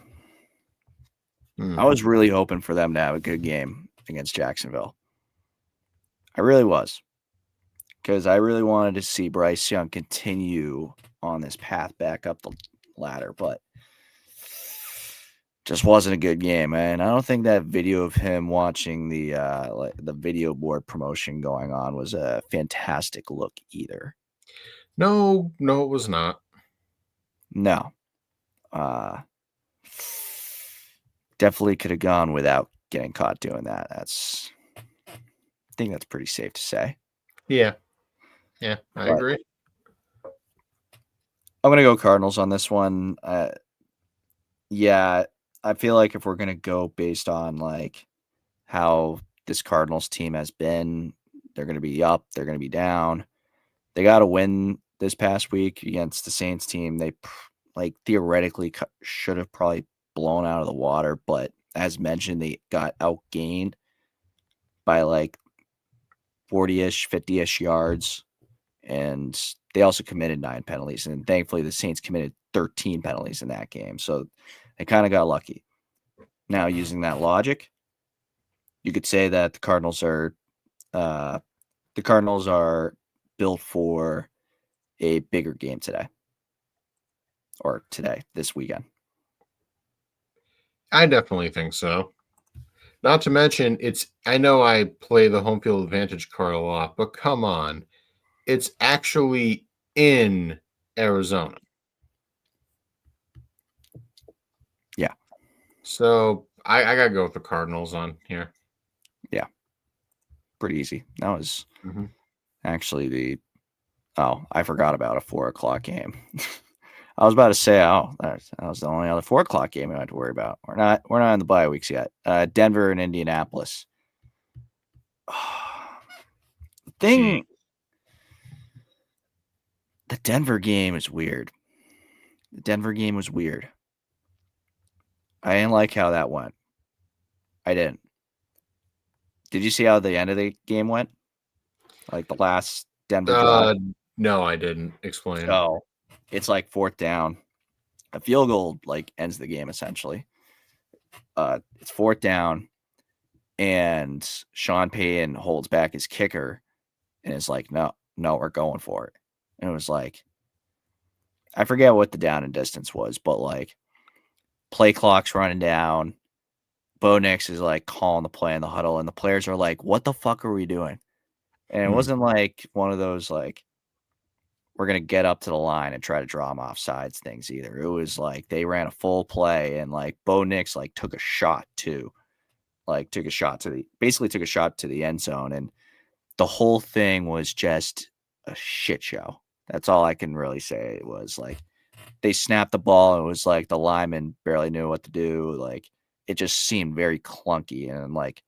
I was really hoping for them to have a good game against Jacksonville. I really was. Because I really wanted to see Bryce Young continue on this path back up the ladder, but just wasn't a good game, man. I don't think that video of him watching the video board promotion going on was a fantastic look either. No, it was not. No. Definitely could have gone without getting caught doing that. I think that's pretty safe to say. Yeah, I agree. I'm going to go Cardinals on this one. Yeah, I feel like if we're going to go based on like how this Cardinals team has been, they're going to be up, they're going to be down. They got to win this past week against the Saints team. They like theoretically should have probably blown out of the water, but as mentioned, they got outgained by like 40-ish, 50-ish yards. And they also committed 9 penalties. And thankfully, the Saints committed 13 penalties in that game. So they kind of got lucky. Now, using that logic, you could say that the Cardinals are built for a bigger game today. Or today, this weekend. I definitely think so. Not to mention, I know I play the home field advantage card a lot, but come on. It's actually in Arizona. Yeah. So I got to go with the Cardinals on here. Yeah. Pretty easy. That was actually I forgot about a 4 o'clock game. I was about to say, that was the only other 4 o'clock game I had to worry about. We're not in the bye weeks yet. Denver and Indianapolis. The Denver game is weird. The Denver game was weird. I didn't like how that went. I didn't. Did you see how the end of the game went? Like the last Denver drive? No, I didn't. Explain. So it's like 4th down. A field goal like ends the game essentially. It's 4th down, and Sean Payton holds back his kicker, and it's like, no, we're going for it. And it was like, I forget what the down and distance was, but like play clock's running down. Bo Nix is like calling the play in the huddle, and the players are like, what the fuck are we doing? And it wasn't like one of those like, we're going to get up to the line and try to draw them off sides things either. It was like they ran a full play, and like Bo Nix like took a shot to the end zone. And the whole thing was just a shit show. That's all I can really say. It was like they snapped the ball, and it was like the lineman barely knew what to do. Like it just seemed very clunky and like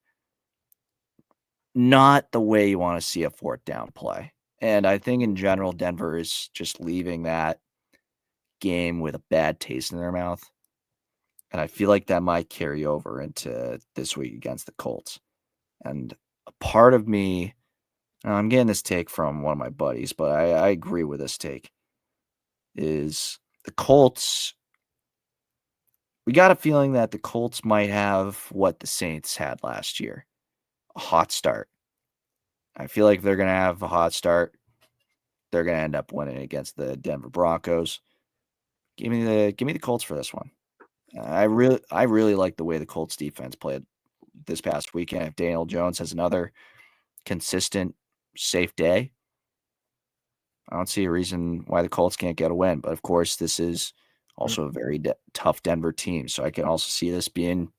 not the way you want to see a 4th down play. And I think in general, Denver is just leaving that game with a bad taste in their mouth. And I feel like that might carry over into this week against the Colts. And a part of me, I'm getting this take from one of my buddies, but I agree with this take, is the Colts. We got a feeling that the Colts might have what the Saints had last year, a hot start. I feel like if they're going to have a hot start, they're going to end up winning against the Denver Broncos. Give me the Colts for this one. I really like the way the Colts defense played this past weekend. If Daniel Jones has another consistent, safe day, I don't see a reason why the Colts can't get a win. But of course, this is also a very tough Denver team, so I can also see this being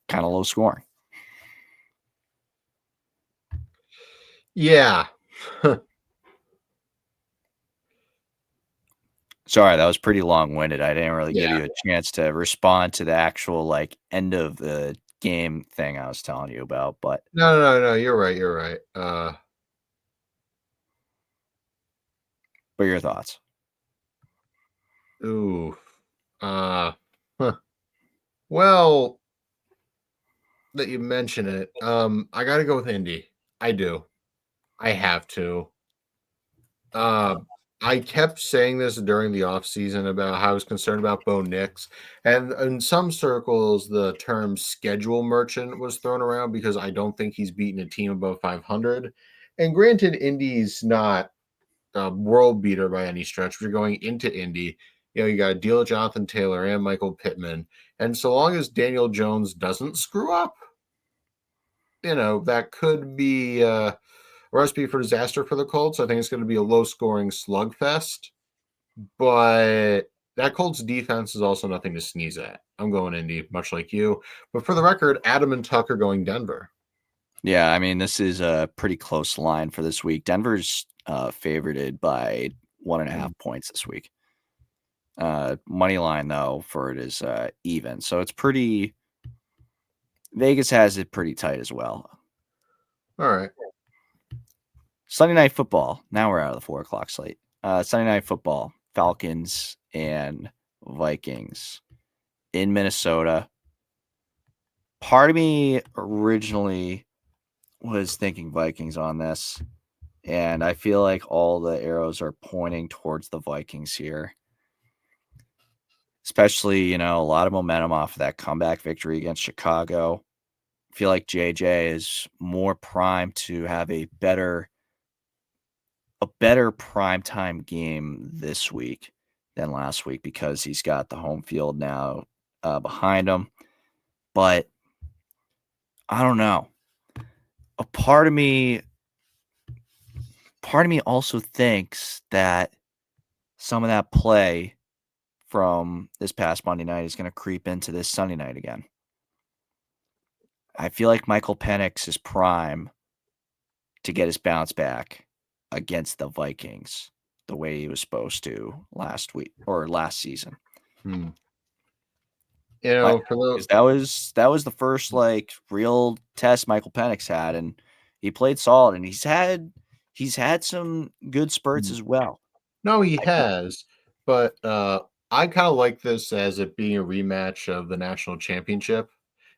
kind of low scoring. Yeah. Sorry, that was pretty long-winded. I didn't really give Yeah. you a chance to respond to the actual end of the game thing I was telling you about. But No. You're right. You're right. What are your thoughts? Ooh. Well, that you mention it, I got to go with Indy. I do. I have to. I kept saying this during the offseason about how I was concerned about Bo Nix. And in some circles, the term schedule merchant was thrown around because I don't think he's beaten a team above 500. And granted, Indy's not a world beater by any stretch. We're going into Indy. You got to deal with Jonathan Taylor and Michael Pittman. And so long as Daniel Jones doesn't screw up, that could be a recipe for disaster for the Colts. I think it's going to be a low-scoring slugfest. But that Colts defense is also nothing to sneeze at. I'm going Indy, much like you. But for the record, Adam and Tuck are going Denver. Yeah, I mean, this is a pretty close line for this week. Denver's favored by 1.5 points this week. Money line, though, for it is even. So it's pretty – Vegas has it pretty tight as well. All right. Sunday Night Football. Now we're out of the 4 o'clock slate. Sunday Night Football, Falcons and Vikings in Minnesota. Part of me originally was thinking Vikings on this, and I feel like all the arrows are pointing towards the Vikings here. Especially, a lot of momentum off of that comeback victory against Chicago. I feel like JJ is more primed to have a better primetime game this week than last week because he's got the home field now behind him. But I don't know. A part of me also thinks that some of that play from this past Monday night is going to creep into this Sunday night again. I feel like Michael Penix is prime to get his bounce back against the Vikings the way he was supposed to last week or last season. For those that was the first real test Michael Penix had, and he played solid, and he's had some good spurts as well. No, he has, but I kind of like this as it being a rematch of the national championship.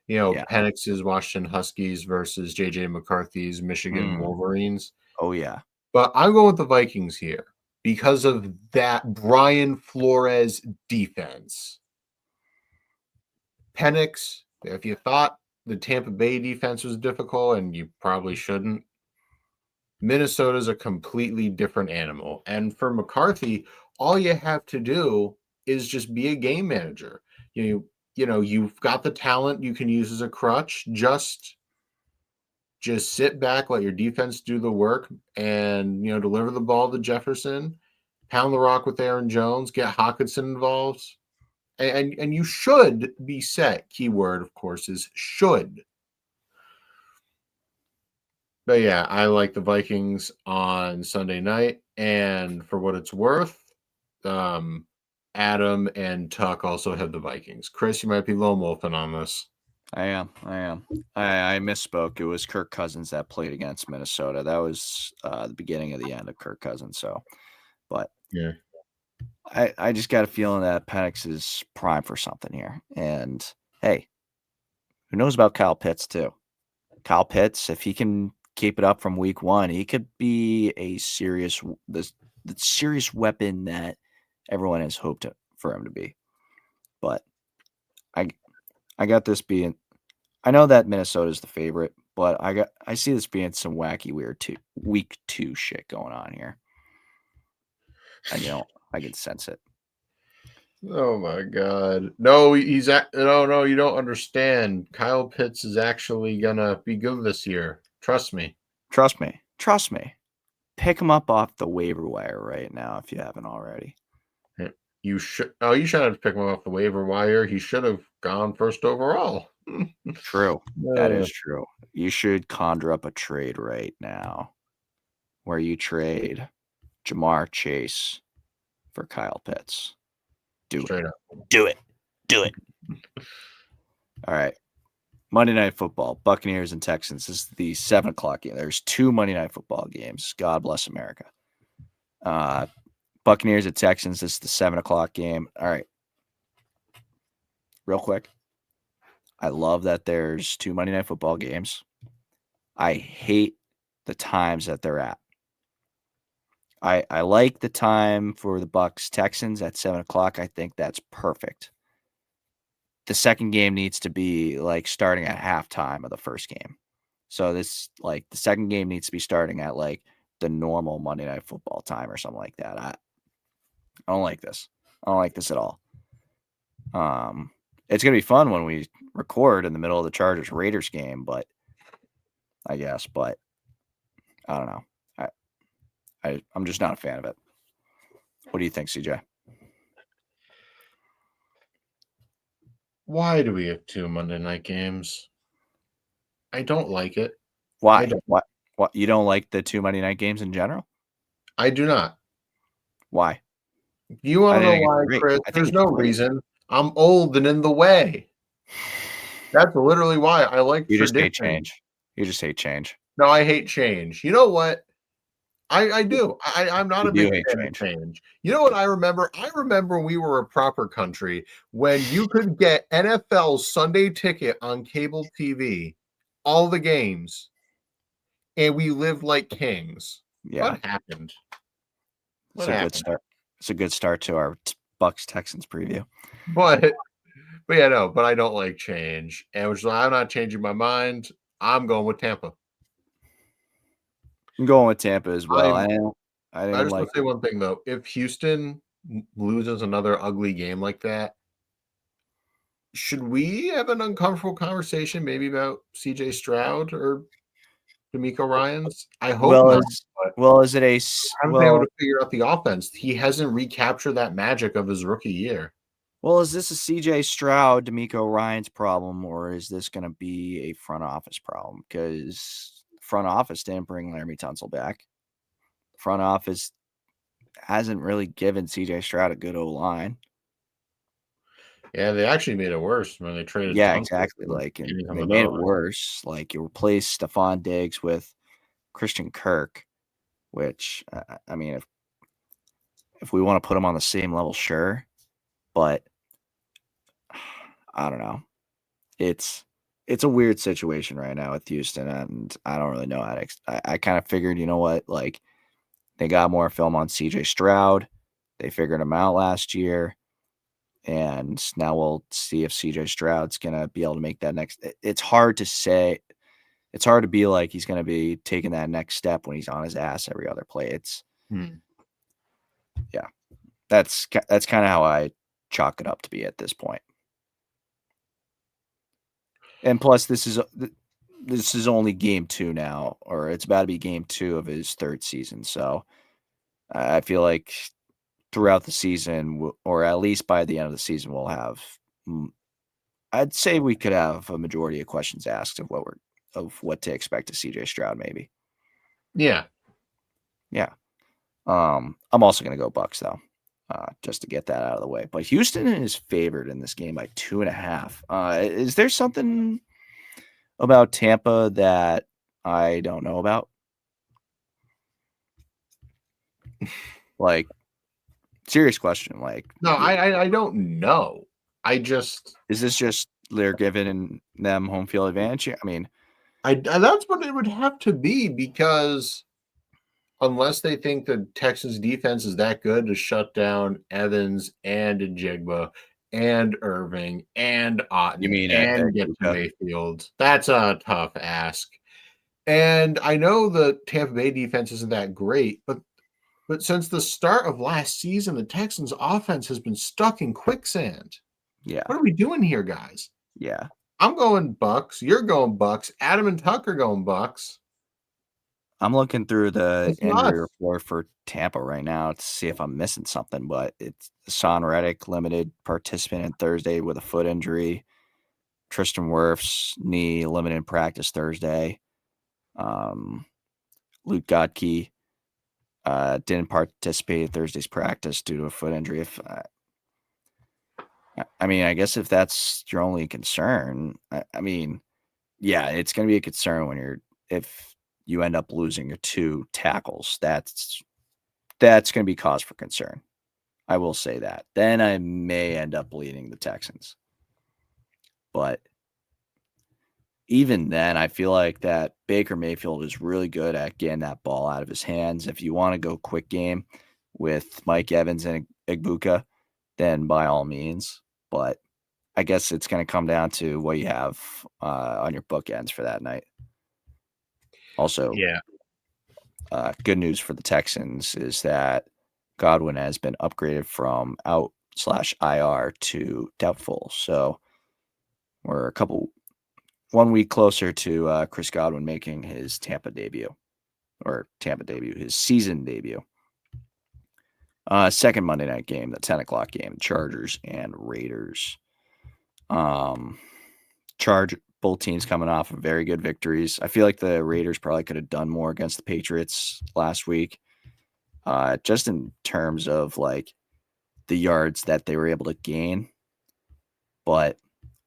Penix's Washington Huskies versus JJ McCarthy's Michigan Wolverines. Oh, yeah. But I'm going with the Vikings here because of that Brian Flores defense. Penix, if you thought the Tampa Bay defense was difficult, and you probably shouldn't, Minnesota's a completely different animal. And for McCarthy, all you have to do is just be a game manager. You've got the talent you can use as a crutch. Just sit back, let your defense do the work, and deliver the ball to Jefferson, pound the rock with Aaron Jones, get Hockenson involved, and you should be set. Keyword, of course, is should. But yeah, I like the Vikings on Sunday night, and for what it's worth, Adam and Tuck also have the Vikings. Chris, you might be lone wolfing on this. I am. I misspoke. It was Kirk Cousins that played against Minnesota. That was the beginning of the end of Kirk Cousins. So, but Yeah. I just got a feeling that Penix is prime for something here. And hey, who knows about Kyle Pitts too? Kyle Pitts, if he can keep it up from week one, he could be a the serious weapon that everyone has hoped for him to be. But I got this being. I know that Minnesota is the favorite, but I see this being some wacky, weird week 2 shit going on here. And I can sense it. Oh my God! No, no. You don't understand. Kyle Pitts is actually gonna be good this year. Trust me. Trust me. Pick him up off the waiver wire right now if you haven't already. You should. Oh, you shouldn't have to pick him off the waiver wire. He should have gone first overall. True. That is true. You should conjure up a trade right now where you trade Jamar Chase for Kyle Pitts. Straight up. Do it. All right. Monday Night Football, Buccaneers and Texans. This is the 7 o'clock game. There's 2 Monday Night Football games. God bless America. Buccaneers at Texans. This is the 7 o'clock game. All right. Real quick. I love that there's 2 Monday Night Football games. I hate the times that they're at. I like the time for the Bucs Texans at 7 o'clock. I think that's perfect. The second game needs to be like starting at halftime of the first game. So the second game needs to be starting at like the normal Monday Night Football time or something like that. I don't like this. I don't like this at all. It's gonna be fun when we record in the middle of the Chargers Raiders game, but I don't know. I'm just not a fan of it. What do you think, CJ? Why do we have 2 Monday night games? I don't like it. Why? What? You don't like the 2 Monday night games in general? I do not. Why? You want to know why, Chris? There's no reason. I'm old and in the way. That's literally why I like You tradition. just hate change. You just hate change. No, I hate change. You know what? I do. I'm not a big fan of change. You know what I remember? I remember when we were a proper country when you could get NFL's Sunday ticket on cable TV, all the games, and we lived like kings. Yeah. What happened? It's a good start. It's a good start to our Bucs Texans preview. But yeah, no, but I don't like change. And which is why I'm not changing my mind. I'm going with Tampa. I'm going with Tampa as well. I just want to say one thing though. If Houston loses another ugly game like that, should we have an uncomfortable conversation maybe about CJ Stroud or D'Amico Ryans? I hope not. Is it a? I haven't been able to figure out the offense. He hasn't recaptured that magic of his rookie year. Well, is this a CJ Stroud, D'Amico Ryans problem, or is this going to be a front office problem? Because front office didn't bring Laramie Tunsil back. Front office hasn't really given CJ Stroud a good O-line. Yeah, they actually made it worse when they traded. Yeah, exactly. Like, and they made it worse. Like, you replaced Stephon Diggs with Christian Kirk, which I mean, if we want to put them on the same level, sure, but I don't know. It's a weird situation right now with Houston, and I don't really know how to. I kind of figured, you know what, like they got more film on CJ Stroud. They figured him out last year. And now we'll see if CJ Stroud's going to be able to make that next. It's hard to say. It's hard to be like he's going to be taking that next step when he's on his ass every other play. Yeah, that's kind of how I chalk it up to be at this point. And plus, this is only game 2 now, or it's about to be game 2 of his 3rd season. So I feel like throughout the season, or at least by the end of the season, we'll have. I'd say we could have a majority of questions asked of what to expect to CJ Stroud, maybe. Yeah. I'm also going to go Bucs though. just to get that out of the way. But Houston is favored in this game by 2.5. Is there something about Tampa that I don't know about? Like, serious question. Like, No, I don't know. is this just they're giving them home field advantage? I mean, that's what it would have to be, because unless they think the Texans defense is that good to shut down Evans and Njigba and Irving and you Otten mean and get to Mayfield, that's a tough ask. And I know the Tampa Bay defense isn't that great, but since the start of last season, the Texans offense has been stuck in quicksand. Yeah. What are we doing here, guys? Yeah. I'm going Bucks. You're going Bucks. Adam and Tucker going Bucks. I'm looking through the It's injury nuts. report for Tampa right now to see if I'm missing something, but it's Son Reddick, limited participant in Thursday with a foot injury. Tristan Wirfs, knee, limited practice Thursday. Luke Godke didn't participate in Thursday's practice due to a foot injury. I guess if that's your only concern, yeah, it's going to be a concern when if you end up losing your two tackles. That's going to be cause for concern. I will say that. Then I may end up bleeding the Texans. But even then, I feel like that Baker Mayfield is really good at getting that ball out of his hands. If you want to go quick game with Mike Evans and Igbuka, then by all means. But I guess it's going to come down to what you have on your bookends for that night. Also, yeah. Good news for the Texans is that Godwin has been upgraded from out/IR to doubtful. So we're 1 week closer to Chris Godwin making his his season debut. Second Monday night game, the 10 o'clock game, Chargers and Raiders. Both teams coming off of very good victories. I feel like the Raiders probably could have done more against the Patriots last week. Just in terms of like the yards that they were able to gain. But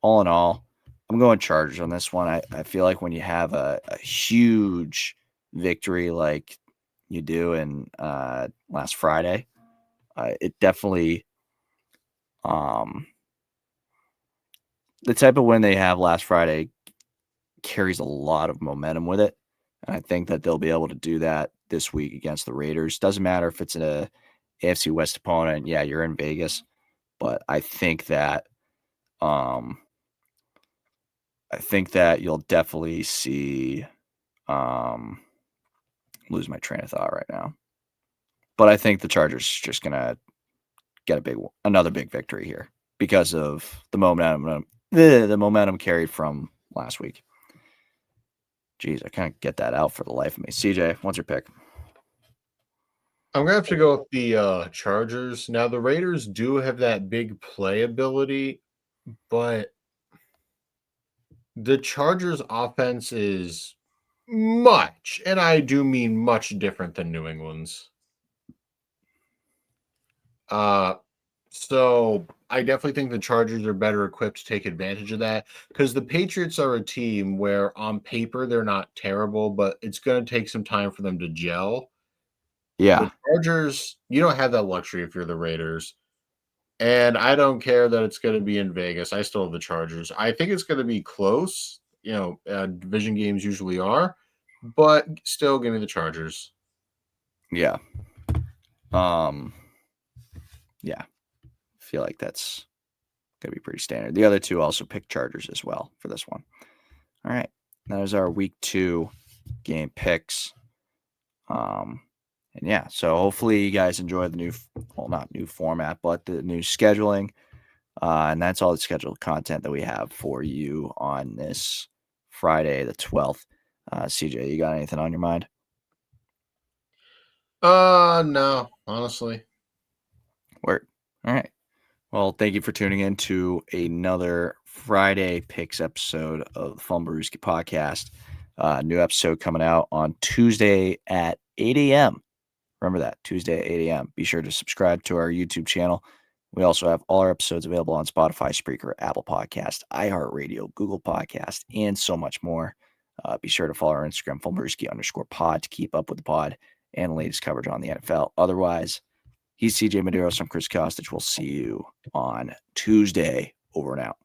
all in all, I'm going Chargers on this one. I feel like when you have a huge victory like you do in last Friday, it definitely the type of win they have last Friday carries a lot of momentum with it. And I think that they'll be able to do that this week against the Raiders. Doesn't matter if it's an AFC West opponent. Yeah, you're in Vegas. But I think that you'll definitely see lose my train of thought right now. But I think the Chargers just gonna get another big victory here because of the momentum carried from last week. Jeez, I can't get that out for the life of me. CJ, what's your pick? I'm going to have to go with the Chargers. Now, the Raiders do have that big playability, but the Chargers offense is much, and I do mean much different than New England's. So I definitely think the Chargers are better equipped to take advantage of that, because the Patriots are a team where on paper they're not terrible, but it's going to take some time for them to gel. Yeah. The Chargers, you don't have that luxury if you're the Raiders. And I don't care that it's going to be in Vegas. I still have the Chargers. I think it's going to be close. Division games usually are, but still give me the Chargers. Yeah. Yeah. I feel like that's going to be pretty standard. The other two also picked Chargers as well for this one. All right. That is our week 2 game picks. And yeah, so hopefully you guys enjoy the not new format, but the new scheduling. And that's all the scheduled content that we have for you on this Friday, the 12th. CJ, you got anything on your mind? No, honestly. Work. All right. Well, thank you for tuning in to another Friday Picks episode of the Fumblerooski podcast. New episode coming out on Tuesday at 8 a.m. Remember that, Tuesday at 8 a.m. Be sure to subscribe to our YouTube channel. We also have all our episodes available on Spotify, Spreaker, Apple Podcast, iHeartRadio, Google Podcast, and so much more. Be sure to follow our Instagram, Fumblerooski_pod, to keep up with the pod and the latest coverage on the NFL. Otherwise, he's CJ Medeiros. I'm Chris Costich. We'll see you on Tuesday. Over and out.